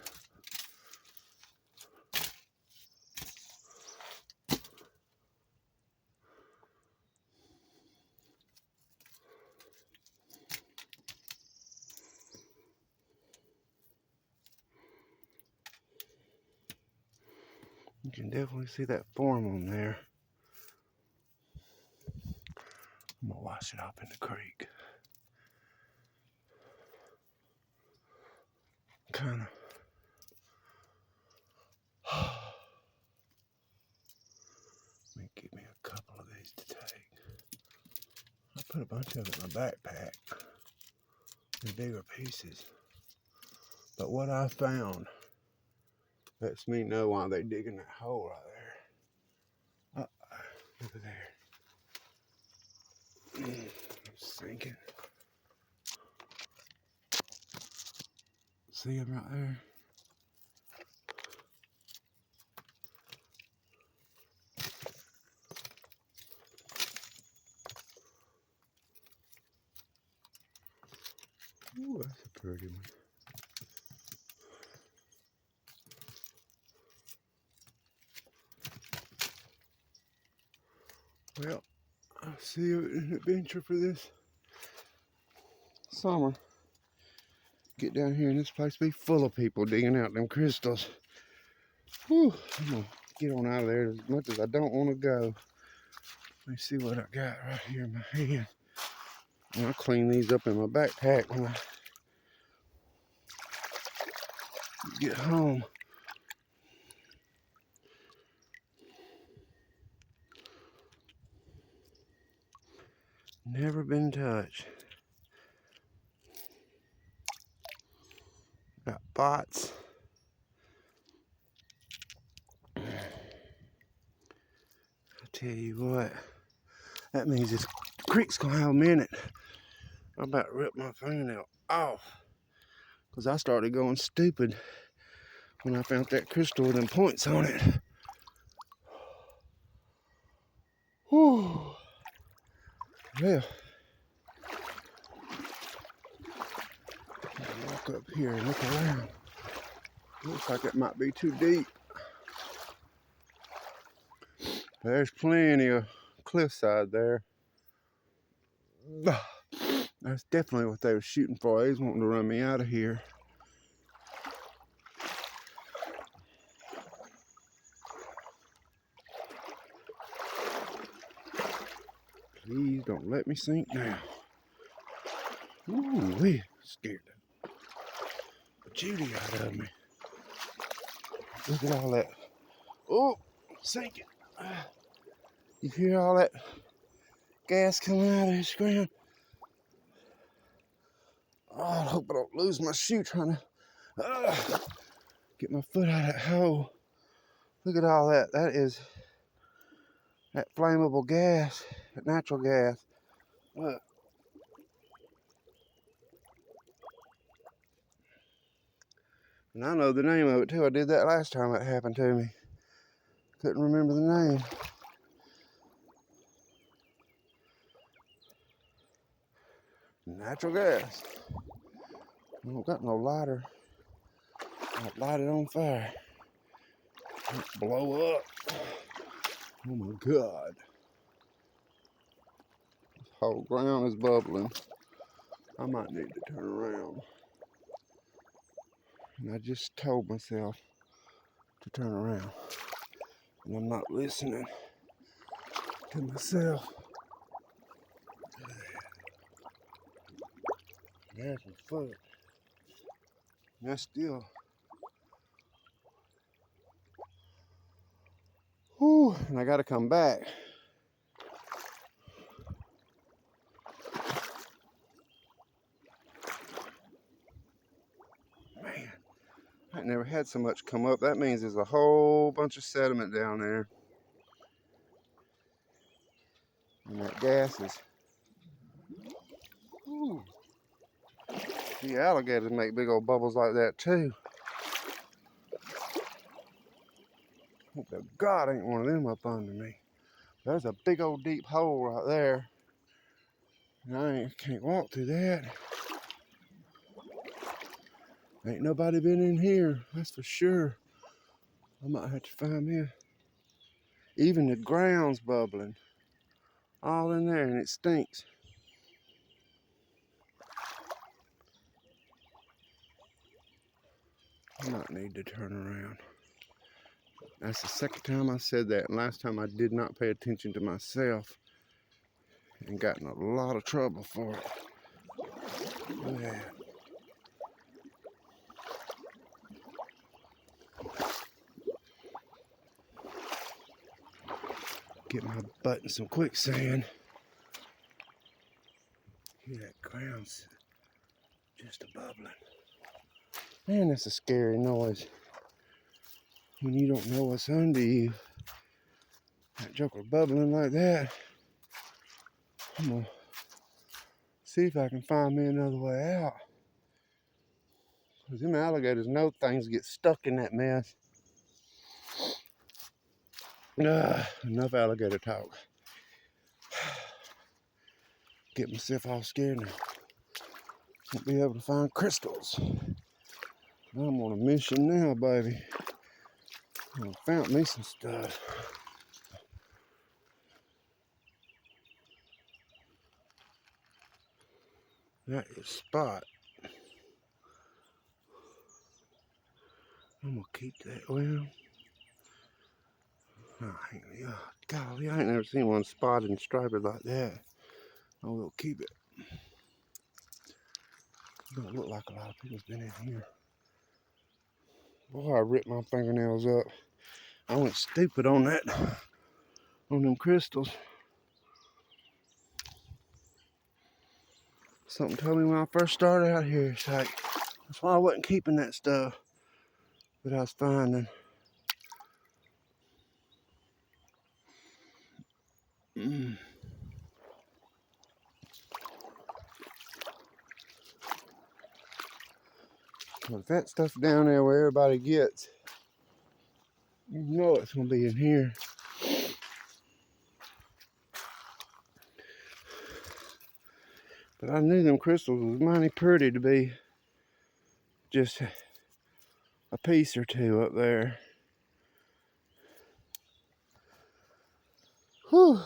You can definitely see that form on there. I'm gonna wash it off in the creek. Kinda. Let me give me a couple of these to take. I put a bunch of it in my backpack, in bigger pieces. But what I found lets me know why they're digging that hole right there. Look at there. It's sinking. See them right there? Ooh, that's a pretty one. Well, I see an adventure for this summer. Get down here and this place be full of people digging out them crystals. Whew, I'm gonna get on out of there as much as I don't want to go. Let me see what I got right here in my hand. And I'll clean these up in my backpack when I get home. Never been touched. Got bots. I tell you what, that means this creek's gonna have a minute. I'm about to rip my fingernail off. Because I started going stupid when I found that crystal with them points on it. Whew. Well, I'll walk up here and look around. Looks like it might be too deep. There's plenty of cliffside there. That's definitely what they were shooting for. They was wanting to run me out of here. Please don't let me sink now. Ooh, wee, scared the Judy out of me. Look at all that. Oh, sinking. You hear all that gas coming out of this ground? Oh, I hope I don't lose my shoe trying to get my foot out of that hole. Look at all that. That is that flammable gas, that natural gas. Look. And I know the name of it too. I did that last time it happened to me. Couldn't remember the name. Natural gas. I don't got no lighter. I'll light it on fire. It'll blow up. Oh my God. This whole ground is bubbling. I might need to turn around. And I just told myself to turn around. And I'm not listening to myself. There's my foot. And that's still. Whew, and I gotta come back. Man, I never had so much come up. That means there's a whole bunch of sediment down there. And that gas is. Whew. The alligators make big old bubbles like that too. God, ain't one of them up under me. There's a big old deep hole right there. And I can't walk through that. Ain't nobody been in here, that's for sure. I might have to find me even the ground's bubbling. All in there, and it stinks. I might need to turn around. That's the second time I said that. And last time I did not pay attention to myself and got in a lot of trouble for it. Look at that. Get my butt in some quicksand. Hear that ground's just a bubbling. Man, that's a scary noise. When you don't know what's under you. That joker bubbling like that. I'm gonna see if I can find me another way out. Because them alligators know things get stuck in that mess. Enough alligator talk. Get myself all scared now. Won't be able to find crystals. I'm on a mission now, baby. I found me some stuff. That is spot. I'm gonna keep that. Well, golly, I ain't never seen one spotted and striped like that. I will keep it. It don't look like a lot of people's been in here. Boy, I ripped my fingernails up. I went stupid on that, on them crystals. Something told me when I first started out here, it's like, that's why I wasn't keeping that stuff that I was finding. Well, if that stuff down there where everybody gets, you know it's gonna be in here. But I knew them crystals was mighty pretty to be just a piece or two up there. Whew.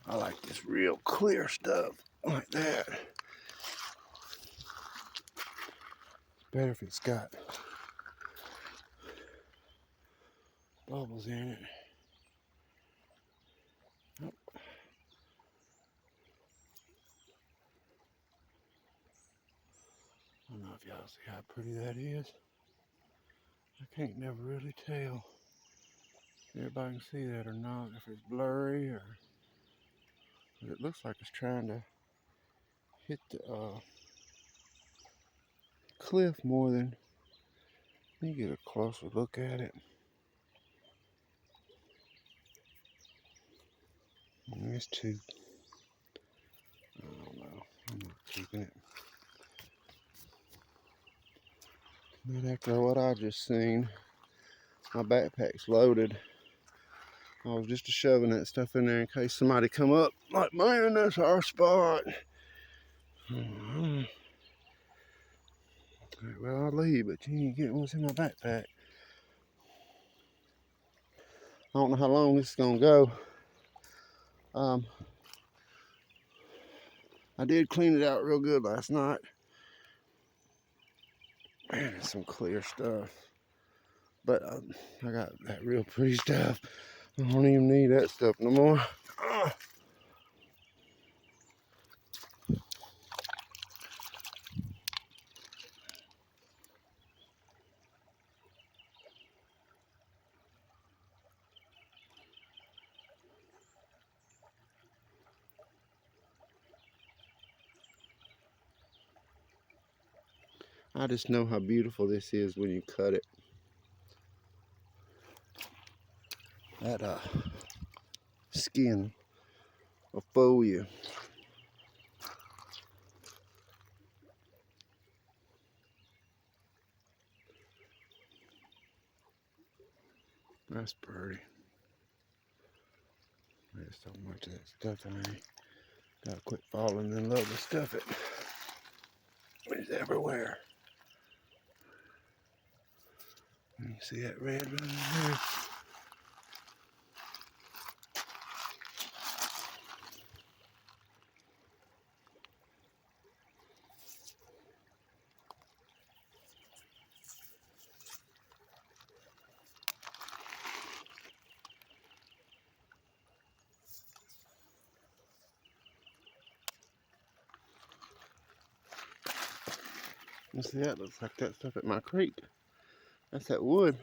I like this real clear stuff like that. Better if it's got bubbles in it. Oh. I don't know if y'all see how pretty that is. I can't never really tell if everybody can see that or not, if it's blurry or, but it looks like it's trying to hit the cliff more than, let me get a closer look at it. It's too, I don't know, I'm not keeping it. But after what I just seen, my backpack's loaded. I was just shoving that stuff in there in case somebody come up like, man, that's our spot. Well, I'll leave, but you ain't getting what's in my backpack. I don't know how long this is gonna go. I did clean it out real good last night. Man, it's some clear stuff. But I got that real pretty stuff. I don't even need that stuff no more. I just know how beautiful this is when you cut it. That skin will fool you. That's pretty. There's so much of that stuff in there. Gotta quit falling in love with stuff. It's everywhere. You see that red right there? You see that? Looks like that stuff at my creek. That's that wood.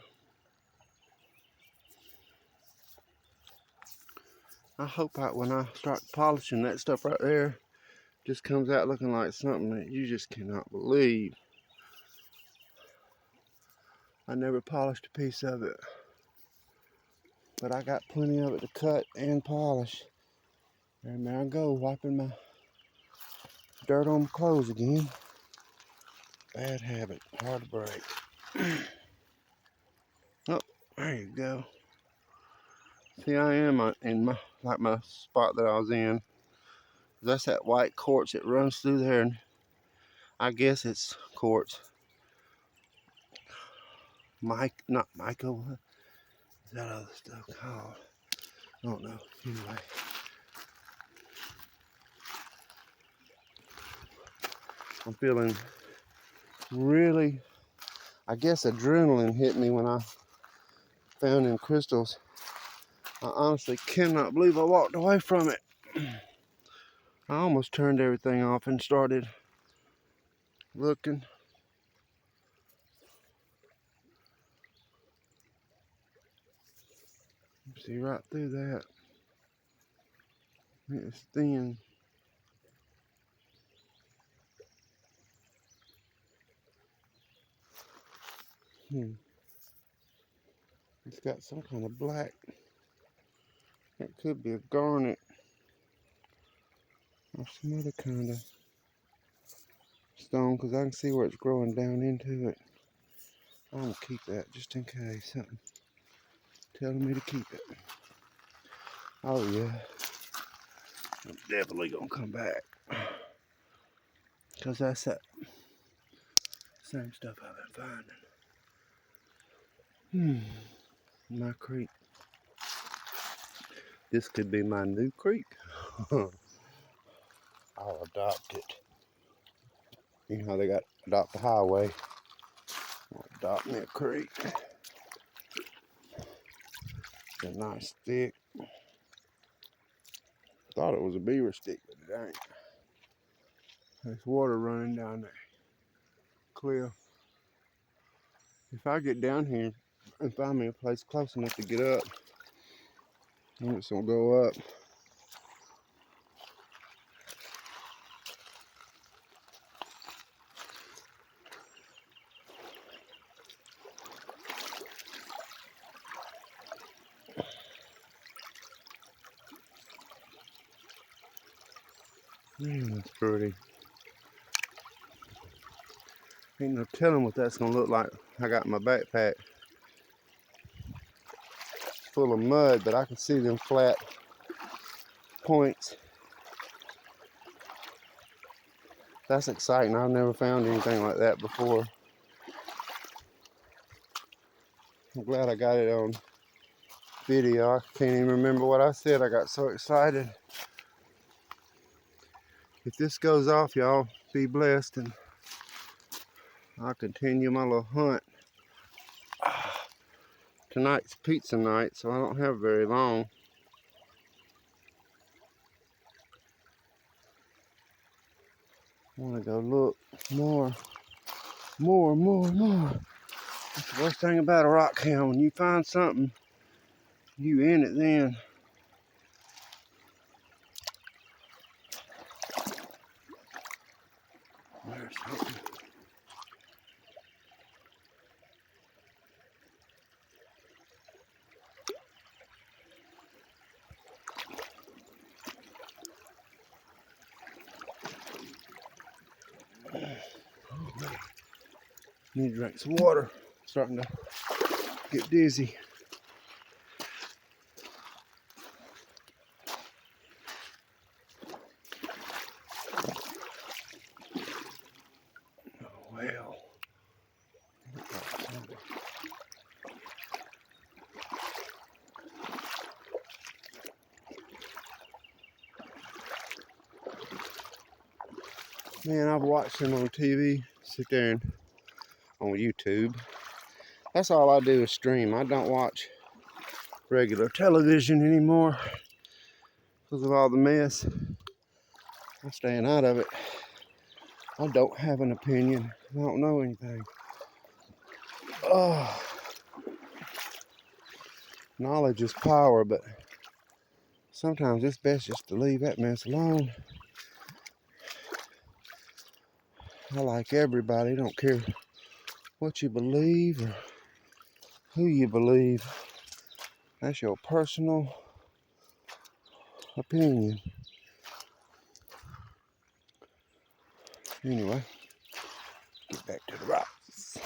I hope when I start polishing that stuff right there, just comes out looking like something that you just cannot believe. I never polished a piece of it, but I got plenty of it to cut and polish. And there I go, wiping my dirt on my clothes again. Bad habit, hard to break. Oh, there you go. See, I am in my spot that I was in. That's that white quartz that runs through there, and I guess it's quartz. Not mica, what is that other stuff called? I don't know. Anyway. I'm feeling really, I guess adrenaline hit me when I found them crystals. I honestly cannot believe I walked away from it. I almost turned everything off and started looking. See right through that. It's thin. It's got some kind of black. It could be a garnet or some other kind of stone, because I can see where it's growing down into it. I'm gonna keep that just in case something telling me to keep it. Oh yeah, I'm definitely gonna come back, because that's that same stuff I've been finding. My creek. This could be my new creek. I'll adopt it. You know how they got adopt a highway. I'll adopt me a creek. It's a nice stick. Thought it was a beaver stick, but it ain't. There's water running down there. Cliff. If I get down here and find me a place close enough to get up, I'm just gonna go up. Man, that's pretty. Ain't no telling what that's gonna look like. I got my backpack full of mud, but I can see them flat points. That's exciting. I've never found anything like that before. I'm glad I got it on video. I can't even remember what I said. I got so excited. If this goes off, y'all be blessed, and I'll continue my little hunt. Tonight's pizza night, so I don't have very long. I want to go look more. That's the worst thing about a rock hound. When you find something, you in it then. There's something. Need to drink some water. Starting to get dizzy. hell. Man, I've watched him on TV, sit there and on YouTube. That's all I do is stream. I don't watch regular television anymore because of all the mess. I'm staying out of it. I don't have an opinion. I don't know anything. Oh, knowledge is power, but sometimes it's best just to leave that mess alone. I like everybody. Don't care what you believe or who you believe. That's your personal opinion. Anyway, get back to the rocks.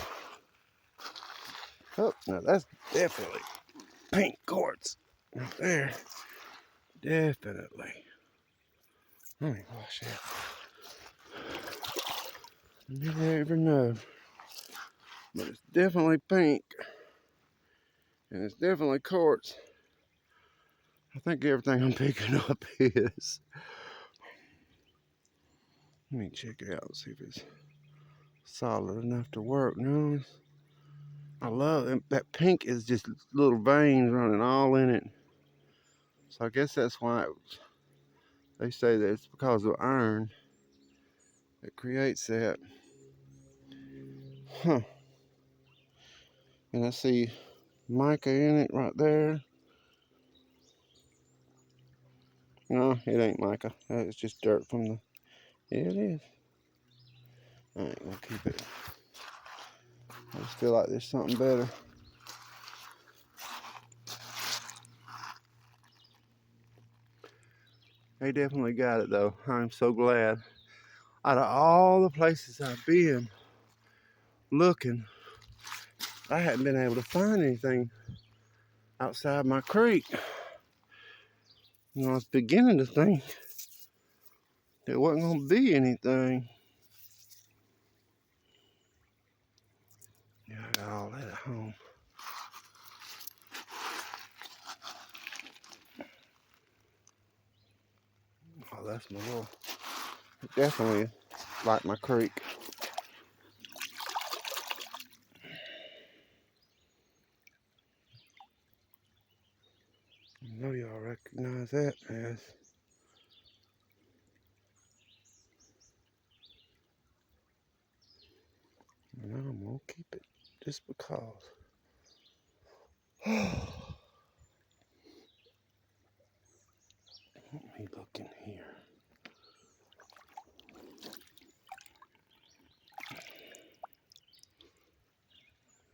Oh, now that's definitely pink quartz right there. Definitely. Let me wash that. Never ever know. But it's definitely pink. And it's definitely quartz. I think everything I'm picking up is. Let me check it out and see if it's solid enough to work. No, I love it. That pink is just little veins running all in it. So I guess that's why they say that it's because of iron that creates that. Huh. And I see mica in it right there. No, it ain't mica. It's just dirt from the... Yeah, it is. I ain't gonna keep it. I just feel like there's something better. They definitely got it though. I'm so glad. Out of all the places I've been looking, I hadn't been able to find anything outside my creek. You know, I was beginning to think there wasn't gonna be anything. Yeah, I got all that at home. Oh, that's my little... Definitely like my creek. I know y'all recognize that as... And I'm gonna keep it just because. Let me look in here.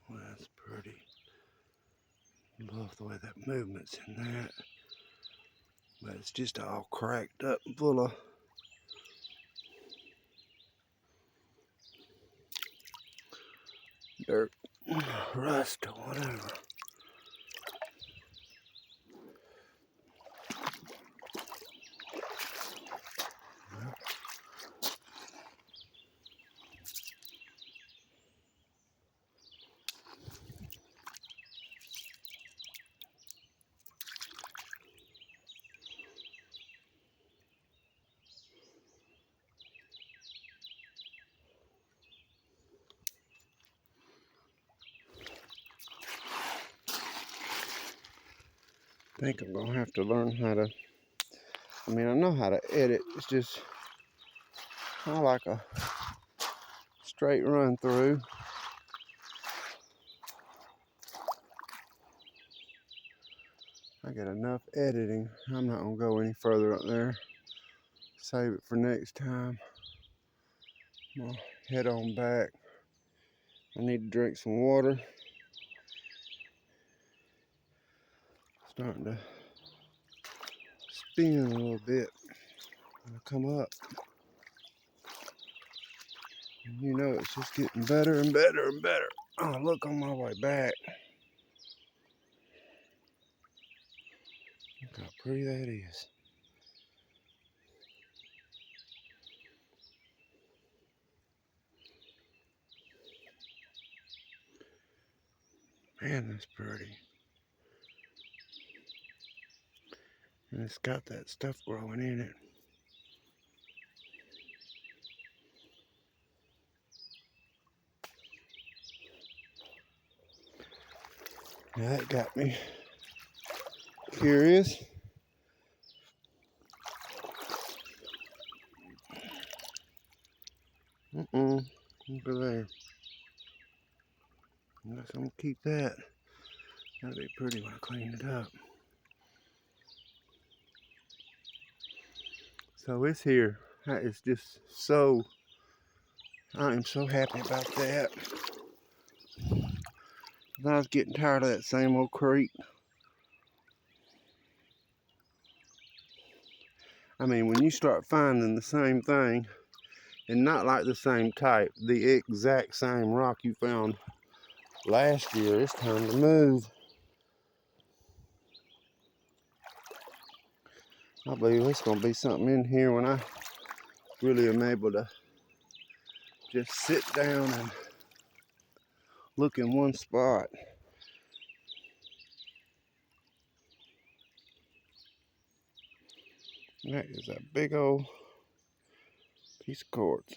Well, that's pretty. Love the way that movement's in that. But it's just all cracked up and full of dirt, rust, or whatever. I think I'm gonna have to learn how to, I mean, I know how to edit. It's just, I like a straight run through. I got enough editing. I'm not gonna go any further up there. Save it for next time. I'm gonna head on back. I need to drink some water. Starting to spin a little bit when I come up. And you know, it's just getting better and better and better. Oh, look on my way back. Look how pretty that is. Man, that's pretty. And it's got that stuff growing in it. Now that got me curious. Look at there. I guess I'm gonna keep that. That'll be pretty when I clean it up. So it's here. That is just so, I am so happy about that. I was getting tired of that same old creek. I mean, when you start finding the same thing, and not like the same type, the exact same rock you found last year, it's time to move. I believe there's going to be something in here when I really am able to just sit down and look in one spot. That is a big old piece of quartz.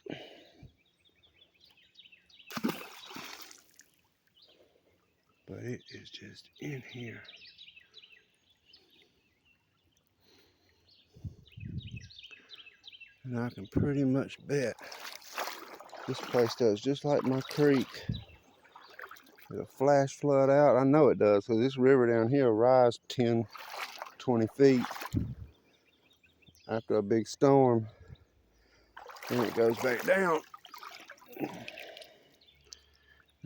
But it is just in here. And I can pretty much bet this place does just like my creek. It'll flash flood out. I know it does, because this river down here will rise 10, 20 feet after a big storm. And it goes back down.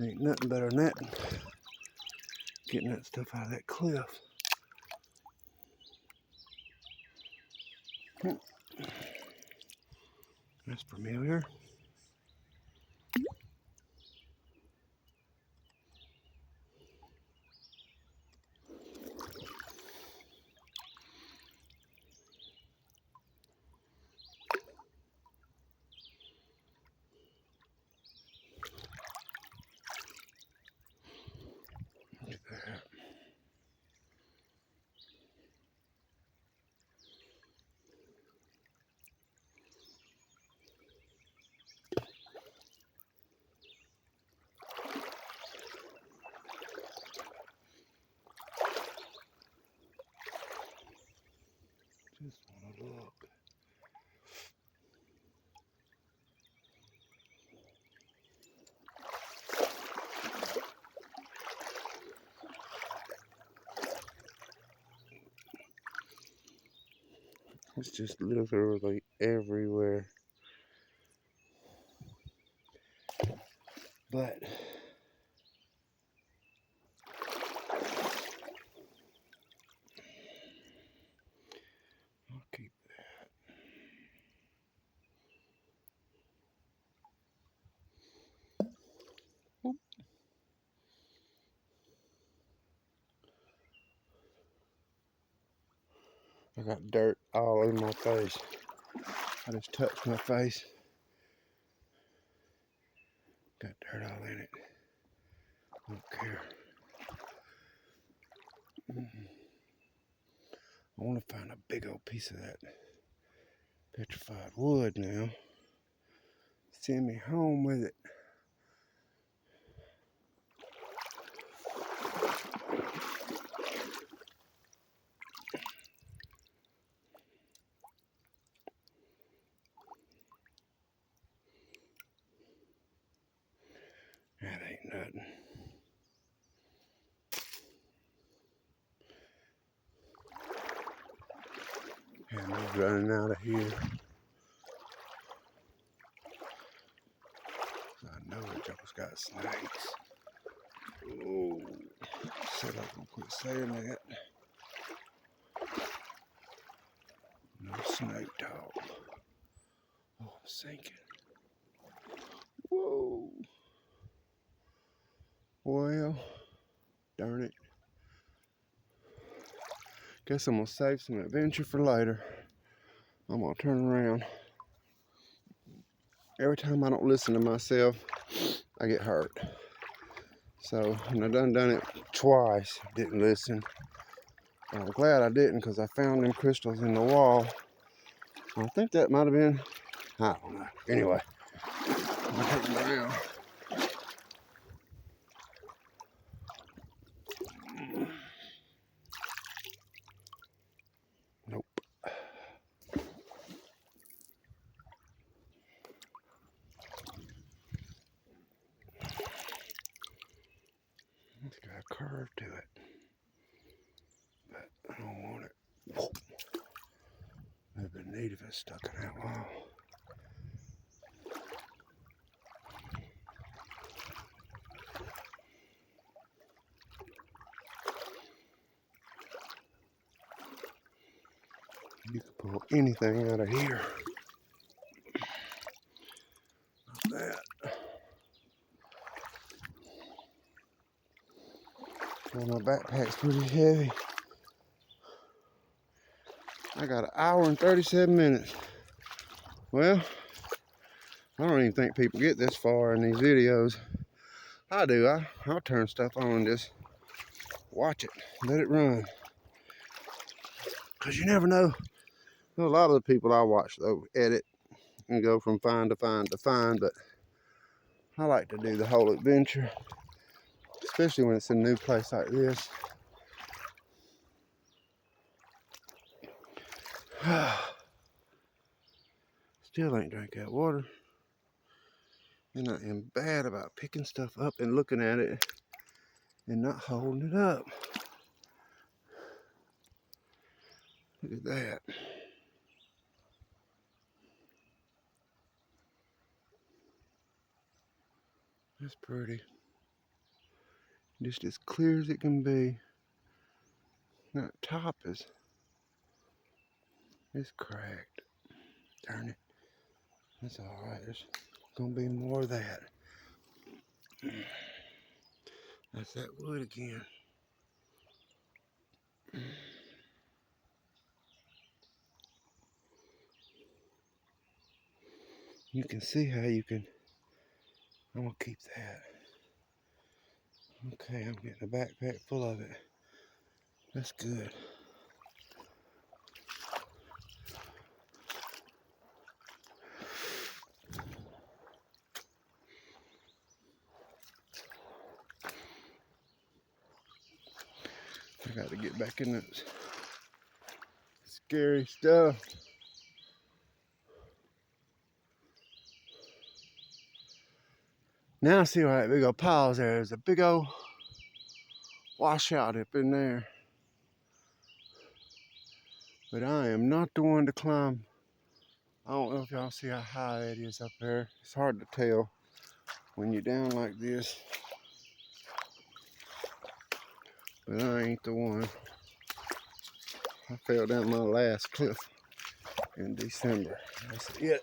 Ain't nothing better than that. Getting that stuff out of that cliff. That's familiar. Look at that. Just want to look. It's just literally everywhere. But I'll keep that. Oop. I got dirt all in my face. I just touched my face. Got dirt all in it. I don't care. I want to find a big old piece of that petrified wood now. Send me home with it. That ain't nothing. And I'm running out of here. I know the joker's got snakes. Oh, said I was gonna quit saying that. No snake talk. Oh, I'm sinking. Whoa. Well, darn it. Guess I'm gonna save some adventure for later. I'm gonna turn around. Every time I don't listen to myself, I get hurt. So, and I done it twice, didn't listen. I'm glad I didn't, because I found them crystals in the wall. I think that might have been, I don't know. Anyway, I'll take them down. Nope. It's got a curve to it, but I don't want it. Whoa. It'd been neat if it stuck in that wall. You can pull anything out of here. Like that. Well, my backpack's pretty heavy. I got an hour and 37 minutes. Well, I don't even think people get this far in these videos. I do. I'll turn stuff on and just watch it, let it run. Because you never know. A lot of the people I watch, though, edit and go from find to find to find, but I like to do the whole adventure, especially when it's a new place like this. Still ain't drank that water. And I am bad about picking stuff up and looking at it and not holding it up. Look at that. That's pretty. Just as clear as it can be. That top is, it's cracked. Darn it. That's alright. There's gonna be more of that. That's that wood again. You can see how you can, I'm gonna keep that. Okay, I'm getting a backpack full of it. That's good. I got to get back in that scary stuff. Now I see why that big old pile's there. There's a big old washout up in there. But I am not the one to climb. I don't know if y'all see how high that is up there. It's hard to tell when you're down like this. But I ain't the one. I fell down my last cliff in December. That's it.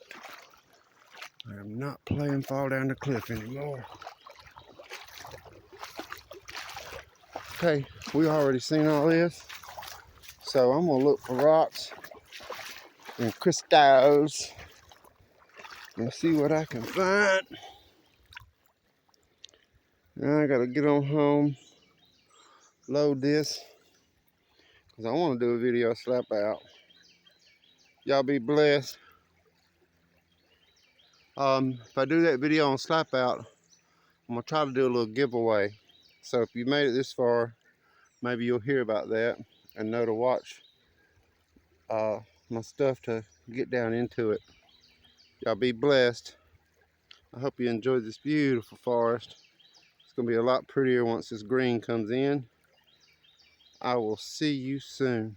I am not playing fall down the cliff anymore. Okay, we already seen all this. So I'm gonna look for rocks and crystals and see what I can find. Now I gotta get on home, load this, because I want to do a video slap out. Y'all be blessed. If I do that video on slap out, I'm gonna try to do a little giveaway. So if you made it this far, maybe you'll hear about that and know to watch my stuff to get down into it. Y'all be blessed. I hope you enjoy this beautiful forest. It's gonna be a lot prettier once this green comes in. I will see you soon.